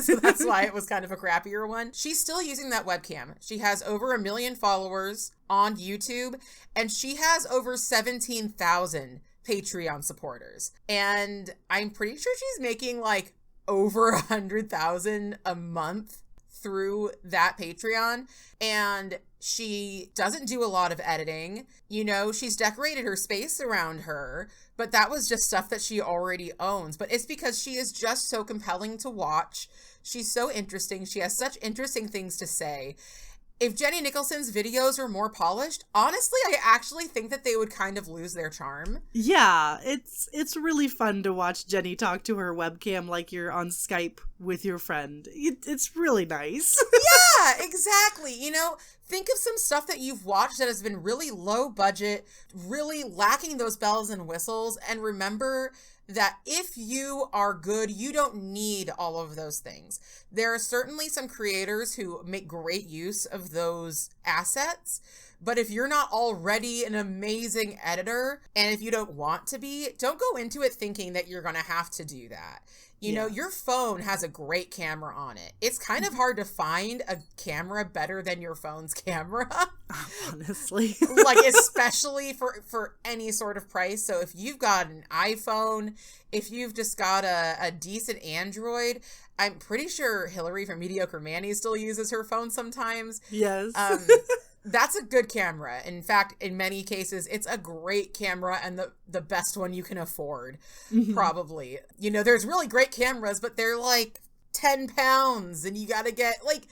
so that's why it was kind of a crappier one. She's still using that webcam. She has over 1 million followers on YouTube, and she has over 17,000 Patreon supporters. And I'm pretty sure she's making like over 100,000 a month through that Patreon. And she doesn't do a lot of editing. You know, she's decorated her space around her, but that was just stuff that she already owns. But it's because she is just so compelling to watch. She's so interesting. She has such interesting things to say. If Jenny Nicholson's videos were more polished, honestly, I actually think that they would kind of lose their charm. Yeah, it's really fun to watch Jenny talk to her webcam like you're on Skype with your friend. It's really nice. Yeah, exactly. You know, think of some stuff that you've watched that has been really low budget, really lacking those bells and whistles, and remember that if you are good, you don't need all of those things. There are certainly some creators who make great use of those assets, but if you're not already an amazing editor, and if you don't want to be, don't go into it thinking that you're going to have to do that. You know, your phone has a great camera on it. It's kind of hard to find a camera better than your phone's camera. Honestly. Like, especially for any sort of price. So if you've got an iPhone, if you've just got a decent Android, I'm pretty sure Hillary from Mediocre Manny still uses her phone sometimes. Yes. That's a good camera. In fact, in many cases, it's a great camera and the best one you can afford, probably. You know, there's really great cameras, but they're like 10 pounds and you got to get, like,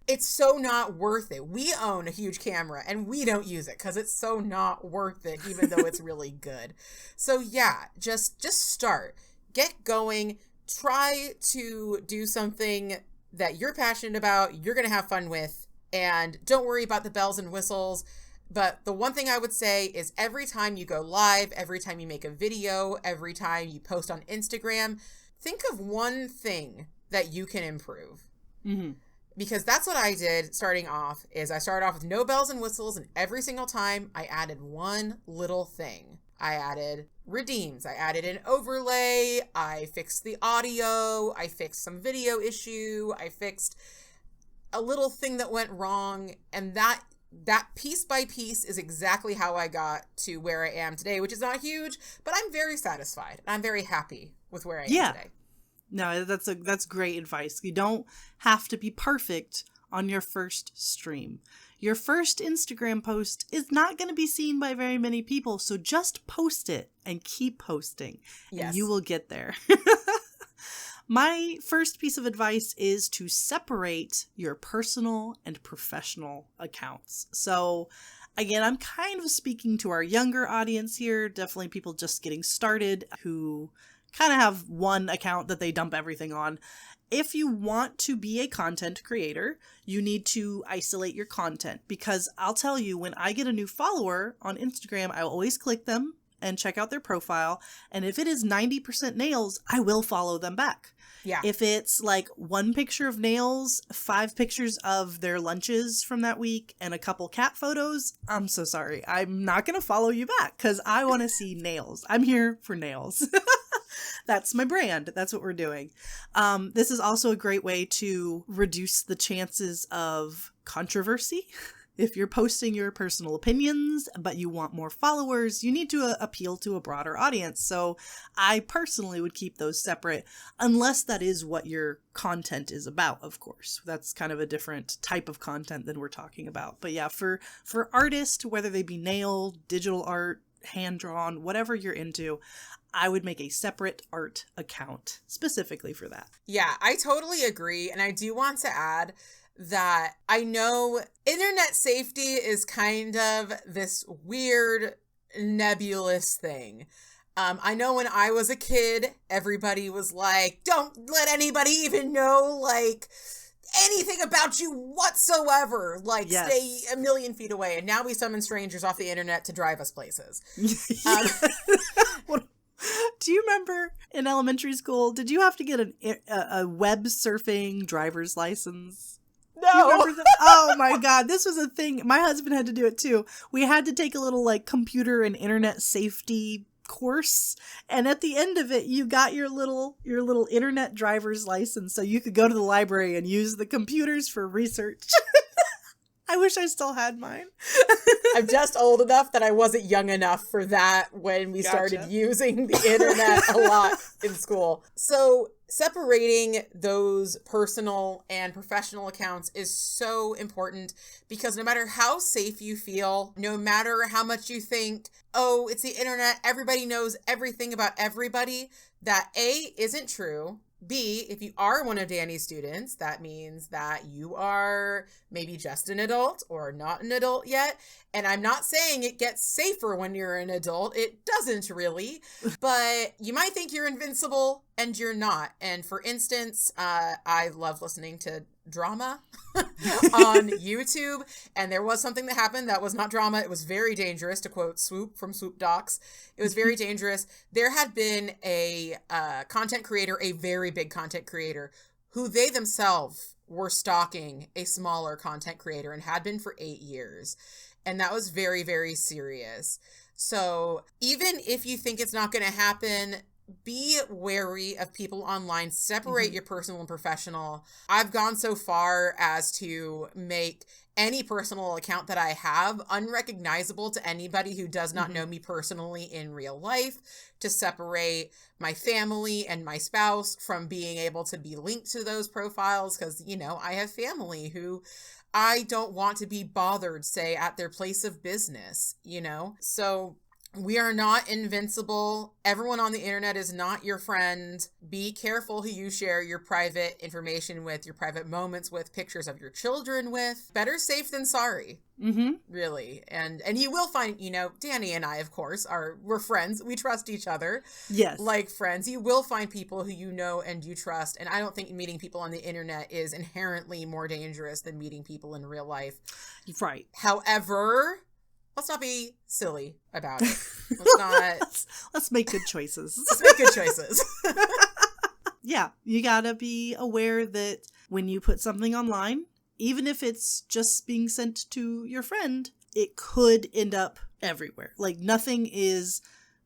it's so not worth it. We own a huge camera and we don't use it because it's so not worth it, even though it's really good. So yeah, just start. Get going. Try to do something that you're passionate about, you're going to have fun with. And don't worry about the bells and whistles. But the one thing I would say is every time you go live, every time you make a video, every time you post on Instagram, think of one thing that you can improve. Mm-hmm. Because that's what I did starting off, is I started off with no bells and whistles, and every single time I added one little thing. I added redeems. I added an overlay. I fixed the audio. I fixed some video issue. I fixed a little thing that went wrong, and that piece by piece is exactly how I got to where I am today, which is not huge, but I'm very satisfied. I'm very happy with where I am today. No, that's great advice. You don't have to be perfect on your first stream. Your first Instagram post is not going to be seen by very many people, so just post it and keep posting, and you will get there. My first piece of advice is to separate your personal and professional accounts. So again, I'm kind of speaking to our younger audience here, definitely people just getting started who kind of have one account that they dump everything on. If you want to be a content creator, you need to isolate your content, because I'll tell you, when I get a new follower on Instagram, I will always click them and check out their profile. And if it is 90% nails, I will follow them back. Yeah. If it's like one picture of nails, 5 pictures of their lunches from that week, and a couple cat photos, I'm so sorry. I'm not going to follow you back because I want to see nails. I'm here for nails. That's my brand. That's what we're doing. This is also a great way to reduce the chances of controversy. If you're posting your personal opinions, but you want more followers, you need to appeal to a broader audience. So I personally would keep those separate, unless that is what your content is about, of course. That's kind of a different type of content than we're talking about. But yeah, for artists, whether they be nail, digital art, hand-drawn, whatever you're into, I would make a separate art account specifically for that. Yeah, I totally agree. And I do want to add that I know internet safety is kind of this weird, nebulous thing. I know when I was a kid, everybody was like, don't let anybody even know, like, anything about you whatsoever. Like, stay a million feet away. And now we summon strangers off the internet to drive us places. Do you remember in elementary school, did you have to get a web surfing driver's license? No. You remember oh my God, this was a thing. My husband had to do it too. We had to take a little like computer and internet safety course, and at the end of it you got your little internet driver's license so you could go to the library and use the computers for research. I wish I still had mine. I'm just old enough that I wasn't young enough for that when we started using the internet a lot in school. So separating those personal and professional accounts is so important, because no matter how safe you feel, no matter how much you think, oh, it's the internet, everybody knows everything about everybody, that A, isn't true. B, if you are one of Danie's students, that means that you are maybe just an adult or not an adult yet. And I'm not saying it gets safer when you're an adult. It doesn't really. But you might think you're invincible and you're not. And for instance, I love listening to drama on YouTube. And there was something that happened that was not drama. It was very dangerous, to quote Swoop from Swoop Docs. It was very dangerous. There had been a content creator, a very big content creator, who they themselves were stalking a smaller content creator and had been for 8 years. And that was very, very serious. So even if you think it's not going to happen, be wary of people online. Separate your personal and professional. I've gone so far as to make any personal account that I have unrecognizable to anybody who does not know me personally in real life, to separate my family and my spouse from being able to be linked to those profiles. Because, you know, I have family who I don't want to be bothered, say, at their place of business, you know? So we are not invincible. Everyone on the internet is not your friend. Be careful who you share your private information with, your private moments with, pictures of your children with. Better safe than sorry. Really. And you will find, you know, Danie and I, of course, we're friends. We trust each other. Yes. Like friends. You will find people who you know and you trust. And I don't think meeting people on the internet is inherently more dangerous than meeting people in real life. Right. However, let's not be silly about it. Let's make good choices. Let's make good choices. Yeah, you gotta be aware that when you put something online, even if it's just being sent to your friend, it could end up everywhere. Like, nothing is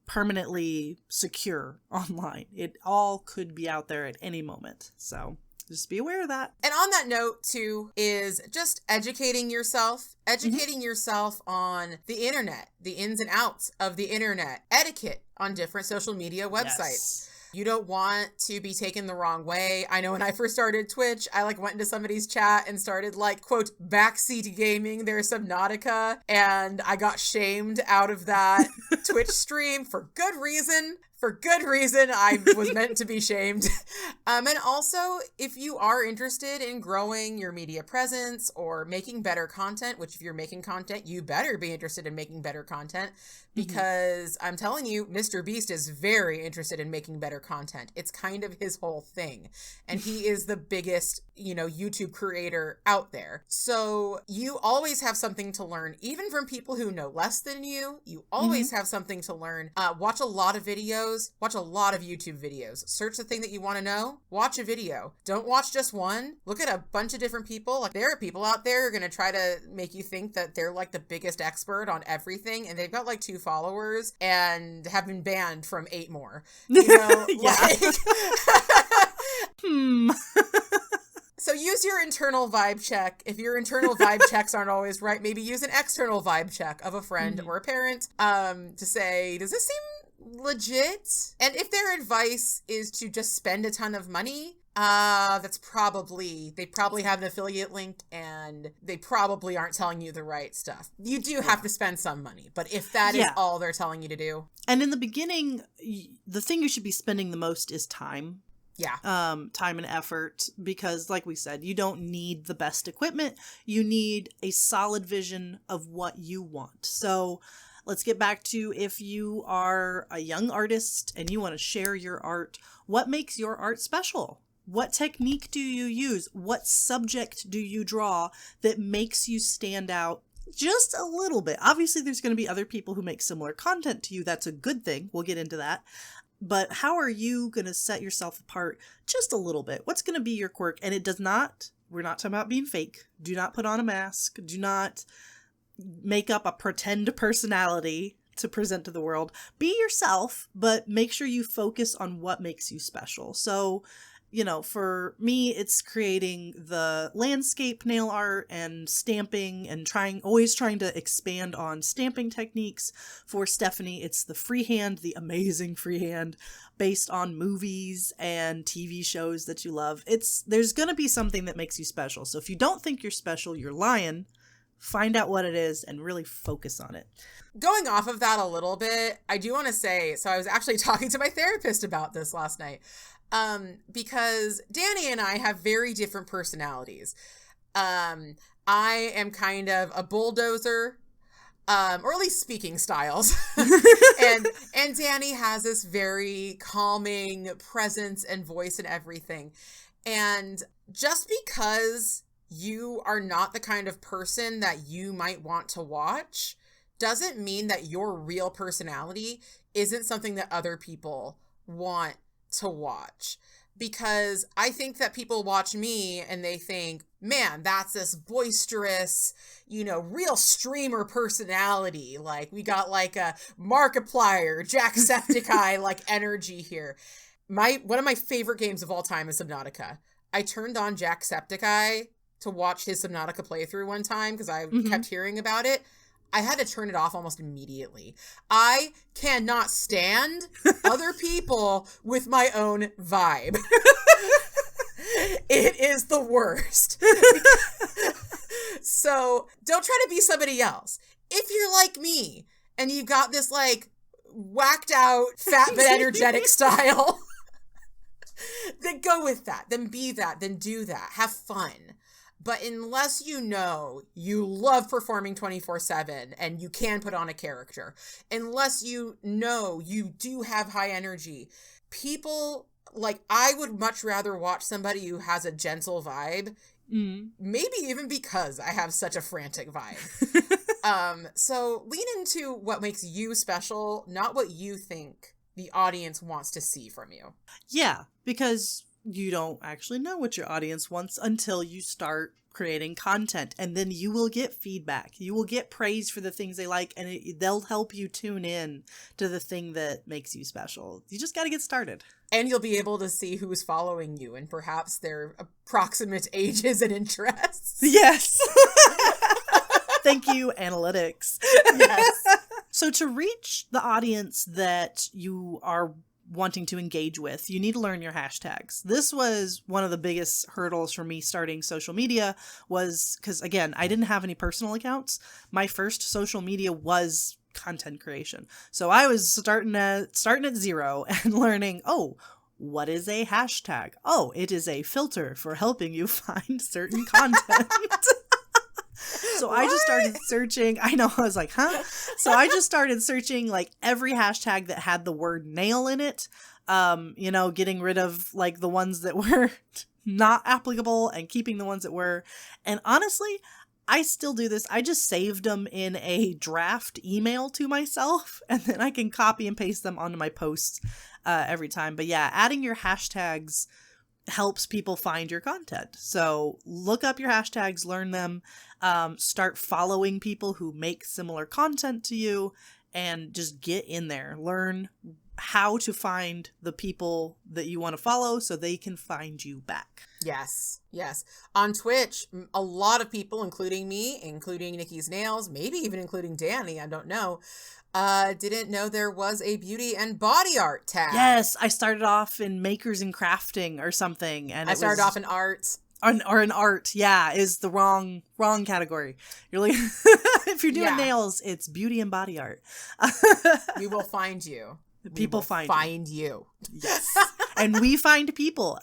permanently secure online. It all could be out there at any moment. So just be aware of that. And on that note, too, is just educating yourself. Educating yourself on the internet, the ins and outs of the internet, etiquette on different social media websites. Yes. You don't want to be taken the wrong way. I know when I first started Twitch, I went into somebody's chat and started quote, backseat gaming their Subnautica, and I got shamed out of that Twitch stream for good reason. For good reason, I was meant to be shamed. And also, if you are interested in growing your media presence or making better content, which if you're making content, you better be interested in making better content, because I'm telling you, Mr. Beast is very interested in making better content. It's kind of his whole thing. And he is the biggest, YouTube creator out there. So you always have something to learn, even from people who know less than you. You always have something to learn. Watch a lot of videos. Watch a lot of YouTube videos. Search the thing that you want to know. Watch a video. Don't watch just one. Look at a bunch of different people. There are people out there who are going to try to make you think that they're the biggest expert on everything, and they've got 2 followers and have been banned from 8 more. So use your internal vibe check. If your internal vibe checks aren't always right, maybe use an external vibe check of a friend or a parent to say, does this seem legit? And if their advice is to just spend a ton of money, they probably have an affiliate link and they probably aren't telling you the right stuff. You do have to spend some money, but if that is all they're telling you to do. And in the beginning, the thing you should be spending the most is time. Yeah. Time and effort, because like we said, you don't need the best equipment. You need a solid vision of what you want. So let's get back to, if you are a young artist and you want to share your art, what makes your art special? What technique do you use? What subject do you draw that makes you stand out just a little bit? Obviously, there's going to be other people who make similar content to you. That's a good thing. We'll get into that. But how are you going to set yourself apart just a little bit? What's going to be your quirk? And it does not we're not talking about being fake. Do not put on a mask. Do not make up a pretend personality to present to the world. Be yourself, but make sure you focus on what makes you special. So, you know, for me, it's creating the landscape nail art and stamping and always trying to expand on stamping techniques. For Stephanie, it's the freehand, the amazing freehand based on movies and TV shows that you love. There's going to be something that makes you special. So if you don't think you're special, you're lying. Find out what it is and really focus on it. Going off of that a little bit, I do want to say, so I was actually talking to my therapist about this last night. Because Danie and I have very different personalities. I am kind of a bulldozer, or at least speaking styles. and Danie has this very calming presence and voice and everything. And just because you are not the kind of person that you might want to watch doesn't mean that your real personality isn't something that other people want to watch. Because I think that people watch me and they think, man, that's this boisterous, you know, real streamer personality. Like, we got like a Markiplier, Jacksepticeye like energy here. One of my favorite games of all time is Subnautica. I turned on Jacksepticeye to watch his Subnautica playthrough one time because I kept hearing about it. I had to turn it off almost immediately. I cannot stand other people with my own vibe. It is the worst. So don't try to be somebody else. If you're like me and you've got this like whacked out, fat but energetic style, then go with that. Then be that. Then do that. Have fun. But unless you know you love performing 24/7 and you can put on a character, unless you know you do have high energy, people, like, I would much rather watch somebody who has a gentle vibe, maybe even because I have such a frantic vibe. So lean into what makes you special, not what you think the audience wants to see from you. Yeah, because you don't actually know what your audience wants until you start creating content, and then you will get feedback. You will get praise for the things they like, and they'll help you tune in to the thing that makes you special. You just got to get started. And you'll be able to see who's following you and perhaps their approximate ages and interests. Yes. Thank you, analytics. Yes. So to reach the audience that you are wanting to engage with, you need to learn your hashtags. This was one of the biggest hurdles for me starting social media, was because, again, I didn't have any personal accounts. My first social media was content creation. So I was starting at zero and learning, what is a hashtag? Oh, it is a filter for helping you find certain content. So I just started searching. I know, I was like, huh? So I just started searching like every hashtag that had the word nail in it. Getting rid of like the ones that were not applicable and keeping the ones that were. And honestly, I still do this. I just saved them in a draft email to myself, and then I can copy and paste them onto my posts every time. But yeah, adding your hashtags helps people find your content. So look up your hashtags, learn them, start following people who make similar content to you, and just get in there. Learn how to find the people that you want to follow so they can find you back. Yes. On Twitch, a lot of people, including me, including Nikki's Nails, maybe even including Danie, I don't know, didn't know there was a beauty and body art tag. Yes, I started off in makers and crafting or something, and I started off in art. Or an art, yeah, is the wrong category. You're like, if you're doing nails, it's beauty and body art. We will find you. People find you. Yes. And we find people.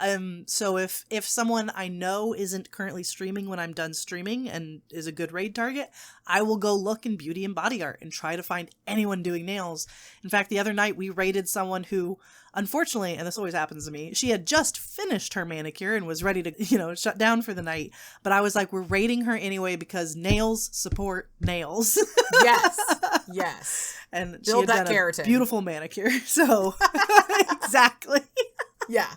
So if someone I know isn't currently streaming when I'm done streaming and is a good raid target, I will go look in beauty and body art and try to find anyone doing nails. In fact, the other night we raided someone who, unfortunately, and this always happens to me, she had just finished her manicure and was ready to, shut down for the night. But I was like, we're raiding her anyway because nails support nails. Yes. And build she had that done keratin. A beautiful manicure. So exactly. Yeah.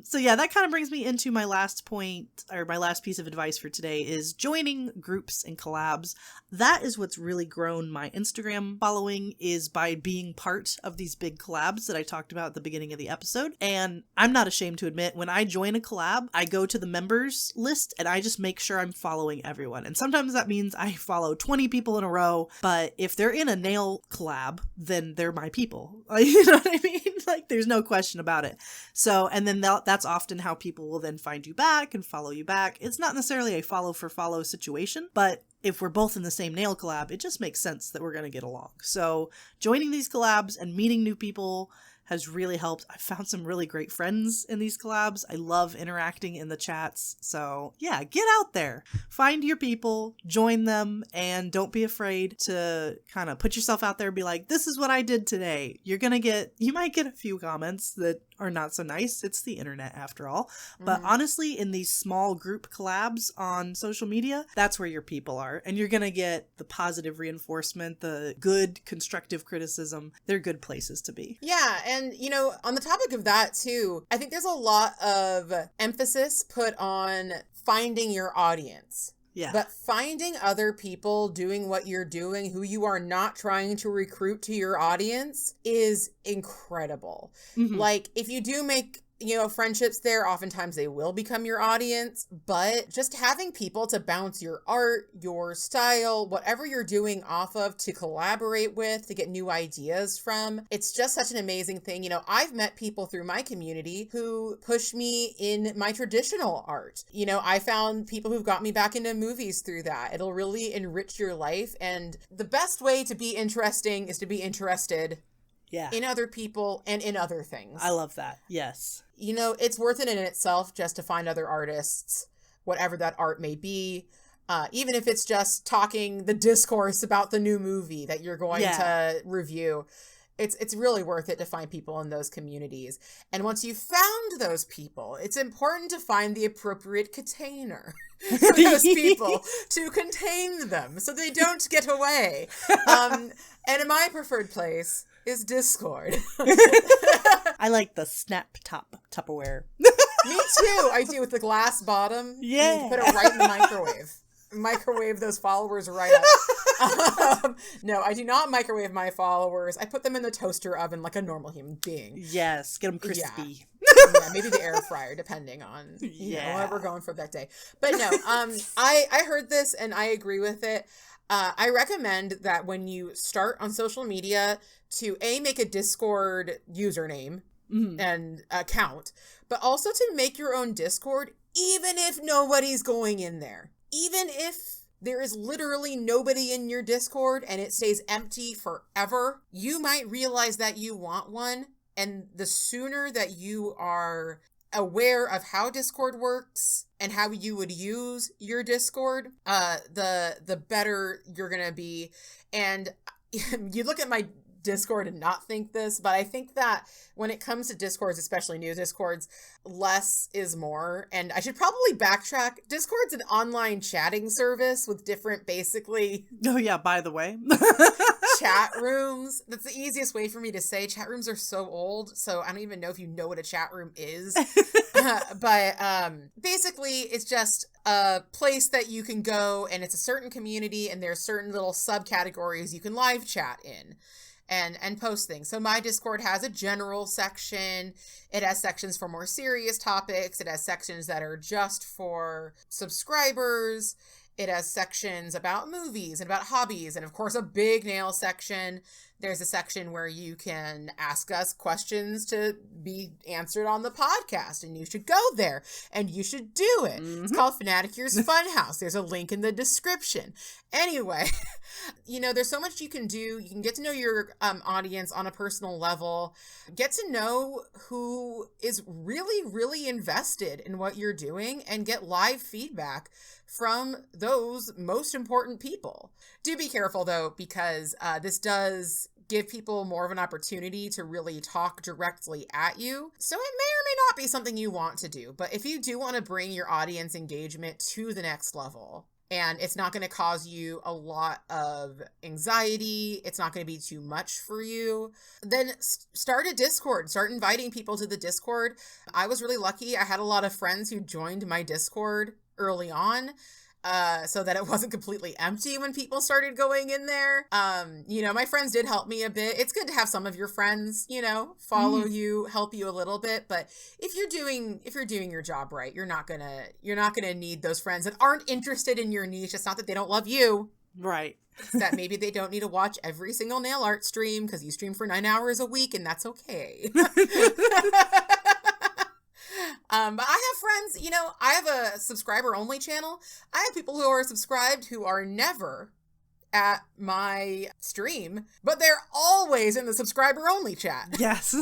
So yeah, that kind of brings me into my last point, or my last piece of advice for today, is joining groups and collabs. That is what's really grown my Instagram following, is by being part of these big collabs that I talked about at the beginning of the episode. And I'm not ashamed to admit, when I join a collab, I go to the members list and I just make sure I'm following everyone. And sometimes that means I follow 20 people in a row, but if they're in a nail collab, then they're my people. You know what I mean? Like, there's no question about it. So, and then that's often how people will then find you back and follow you back. It's not necessarily a follow for follow situation, but if we're both in the same nail collab, it just makes sense that we're going to get along. So joining these collabs and meeting new people has really helped. I found some really great friends in these collabs. I love interacting in the chats. So yeah, get out there, find your people, join them, and don't be afraid to kind of put yourself out there and be like, this is what I did today. You might get a few comments that are not so nice. It's the internet after all. But honestly, in these small group collabs on social media, that's where your people are. And you're going to get the positive reinforcement, the good constructive criticism. They're good places to be. Yeah. And, on the topic of that too, I think there's a lot of emphasis put on finding your audience. Yeah. But finding other people doing what you're doing, who you are not trying to recruit to your audience, is incredible. Mm-hmm. Like, if you do make friendships there, oftentimes they will become your audience, but just having people to bounce your art, your style, whatever you're doing off of, to collaborate with, to get new ideas from, it's just such an amazing thing. I've met people through my community who push me in my traditional art. I found people who've got me back into movies through that. It'll really enrich your life, and the best way to be interesting is to be interested in other people and in other things. I love that. Yes. It's worth it in itself just to find other artists, whatever that art may be. Even if it's just talking the discourse about the new movie that you're going to review. It's really worth it to find people in those communities. And once you've found those people, it's important to find the appropriate container for those people to contain them so they don't get away. And my preferred place is Discord. I like the snap top Tupperware. Me too. I do, with the glass bottom. Yeah. You can put it right in the microwave. Microwave those followers right up. No, I do not microwave my followers. I put them in the toaster oven like a normal human being. Yes, get them crispy. Yeah, maybe the air fryer, depending on what we're going for that day. But no, I heard this and I agree with it. I recommend that when you start on social media to make a Discord username and account, but also to make your own Discord, even if nobody's going in there. Even if there is literally nobody in your Discord and it stays empty forever, you might realize that you want one. And the sooner that you are aware of how Discord works and how you would use your Discord, the better you're gonna be. And you look at my Discord and not think this, but I think that when it comes to Discords, especially new Discords, less is more. And I should probably backtrack. Discord's an online chatting service with different, basically... Oh yeah, by the way. chat rooms. That's the easiest way for me to say. Chat rooms are so old, so I don't even know if you know what a chat room is. But basically, it's just a place that you can go, and it's a certain community, and there's certain little subcategories you can live chat in. And post things. So my Discord has a general section. It has sections for more serious topics. It has sections that are just for subscribers. It has sections about movies and about hobbies. And of course, a big nail section. There's a section where you can ask us questions to be answered on the podcast, and you should go there and you should do it. It's called Fanaticures Funhouse. There's a link in the description. Anyway, there's so much you can do. You can get to know your audience on a personal level, get to know who is really, really invested in what you're doing, and get live feedback from those most important people. Do be careful though, because this does give people more of an opportunity to really talk directly at you. So it may or may not be something you want to do. But if you do want to bring your audience engagement to the next level, and it's not going to cause you a lot of anxiety, it's not going to be too much for you, then start a Discord. Start inviting people to the Discord. I was really lucky. I had a lot of friends who joined my Discord early on, so that it wasn't completely empty when people started going in there. My friends did help me a bit. It's good to have some of your friends, follow you, help you a little bit. But if you're doing your job right, you're not gonna need those friends that aren't interested in your niche. It's not that they don't love you. Right. It's that maybe they don't need to watch every single nail art stream because you stream for 9 hours a week, and that's okay. But I have friends, I have a subscriber only channel. I have people who are subscribed who are never at my stream, but they're always in the subscriber only chat. Yes.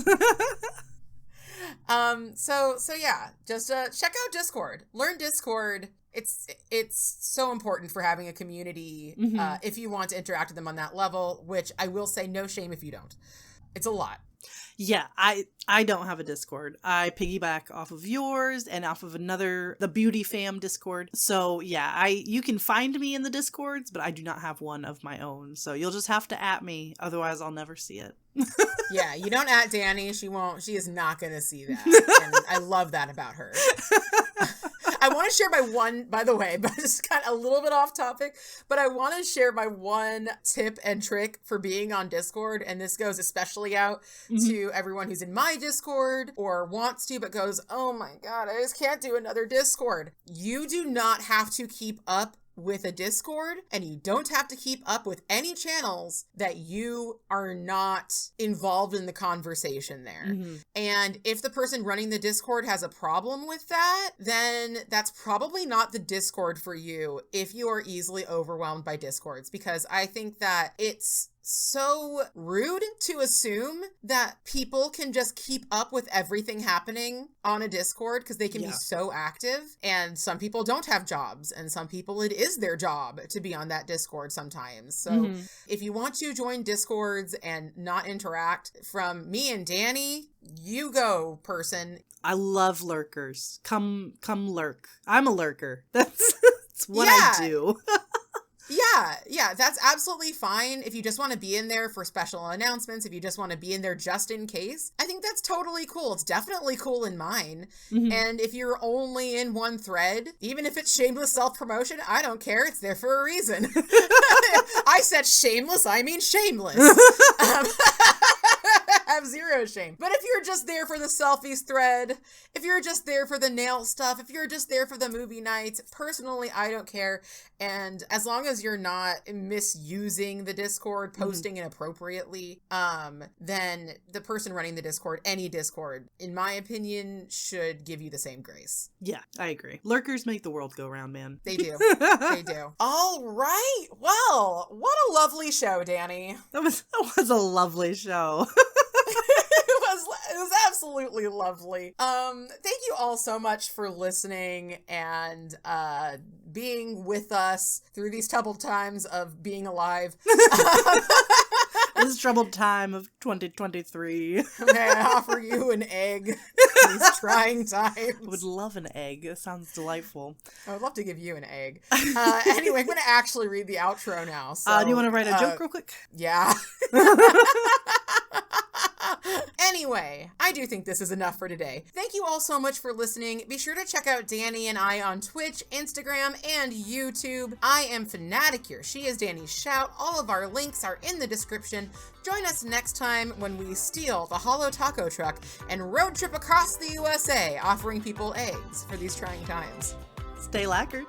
So yeah, just check out Discord. Learn Discord. It's so important for having a community, if you want to interact with them on that level, which I will say, no shame if you don't. It's a lot. Yeah, I don't have a Discord. I piggyback off of yours and off of the Beauty Fam Discord. So yeah, you can find me in the Discords, but I do not have one of my own. So you'll just have to @me, otherwise I'll never see it. Yeah, you don't @Danie. She is not going to see that. And I love that about her. I want to share by the way, but it's kind of a little bit off topic, but I want to share my one tip and trick for being on Discord. And this goes especially out to everyone who's in my Discord or wants to, but goes, oh my God, I just can't do another Discord. You do not have to keep up with a Discord, and you don't have to keep up with any channels that you are not involved in the conversation there. And if the person running the Discord has a problem with that, then that's probably not the Discord for you if you are easily overwhelmed by Discords, because I think that it's so rude to assume that people can just keep up with everything happening on a Discord because they can be so active, and some people don't have jobs, and some people it is their job to be on that Discord sometimes. So if you want to join Discords and not interact, from me and Danie, you go, person. I love lurkers. Come lurk. I'm a lurker. That's what I do. Yeah, that's absolutely fine. If you just want to be in there for special announcements, if you just want to be in there just in case, I think that's totally cool. It's definitely cool in mine. And if you're only in one thread, even if it's shameless self-promotion, I don't care. It's there for a reason. I said shameless, I mean shameless. Have zero shame. But if you're just there for the selfies thread, if you're just there for the nail stuff, if you're just there for the movie nights, personally, I don't care. And as long as you're not misusing the Discord, posting inappropriately, then the person running the Discord, any Discord, in my opinion, should give you the same grace. Yeah, I agree. Lurkers make the world go round, man. They do. They do. All right. Well, what a lovely show, Danie. That was a lovely show. It was absolutely lovely. Thank you all so much for listening and being with us through these troubled times of being alive. This troubled time of 2023. May I offer you an egg in these trying times? I would love an egg. It sounds delightful. I would love to give you an egg. Anyway, I'm going to actually read the outro now. So, do you want to write a joke real quick? Yeah. Anyway, I do think this is enough for today. Thank you all so much for listening. Be sure to check out Danie and I on Twitch, Instagram, and YouTube. I am Fanaticure. She is Danie Shout. All of our links are in the description. Join us next time when we steal the Holo Taco truck and road trip across the USA, offering people eggs for these trying times. Stay lacquered.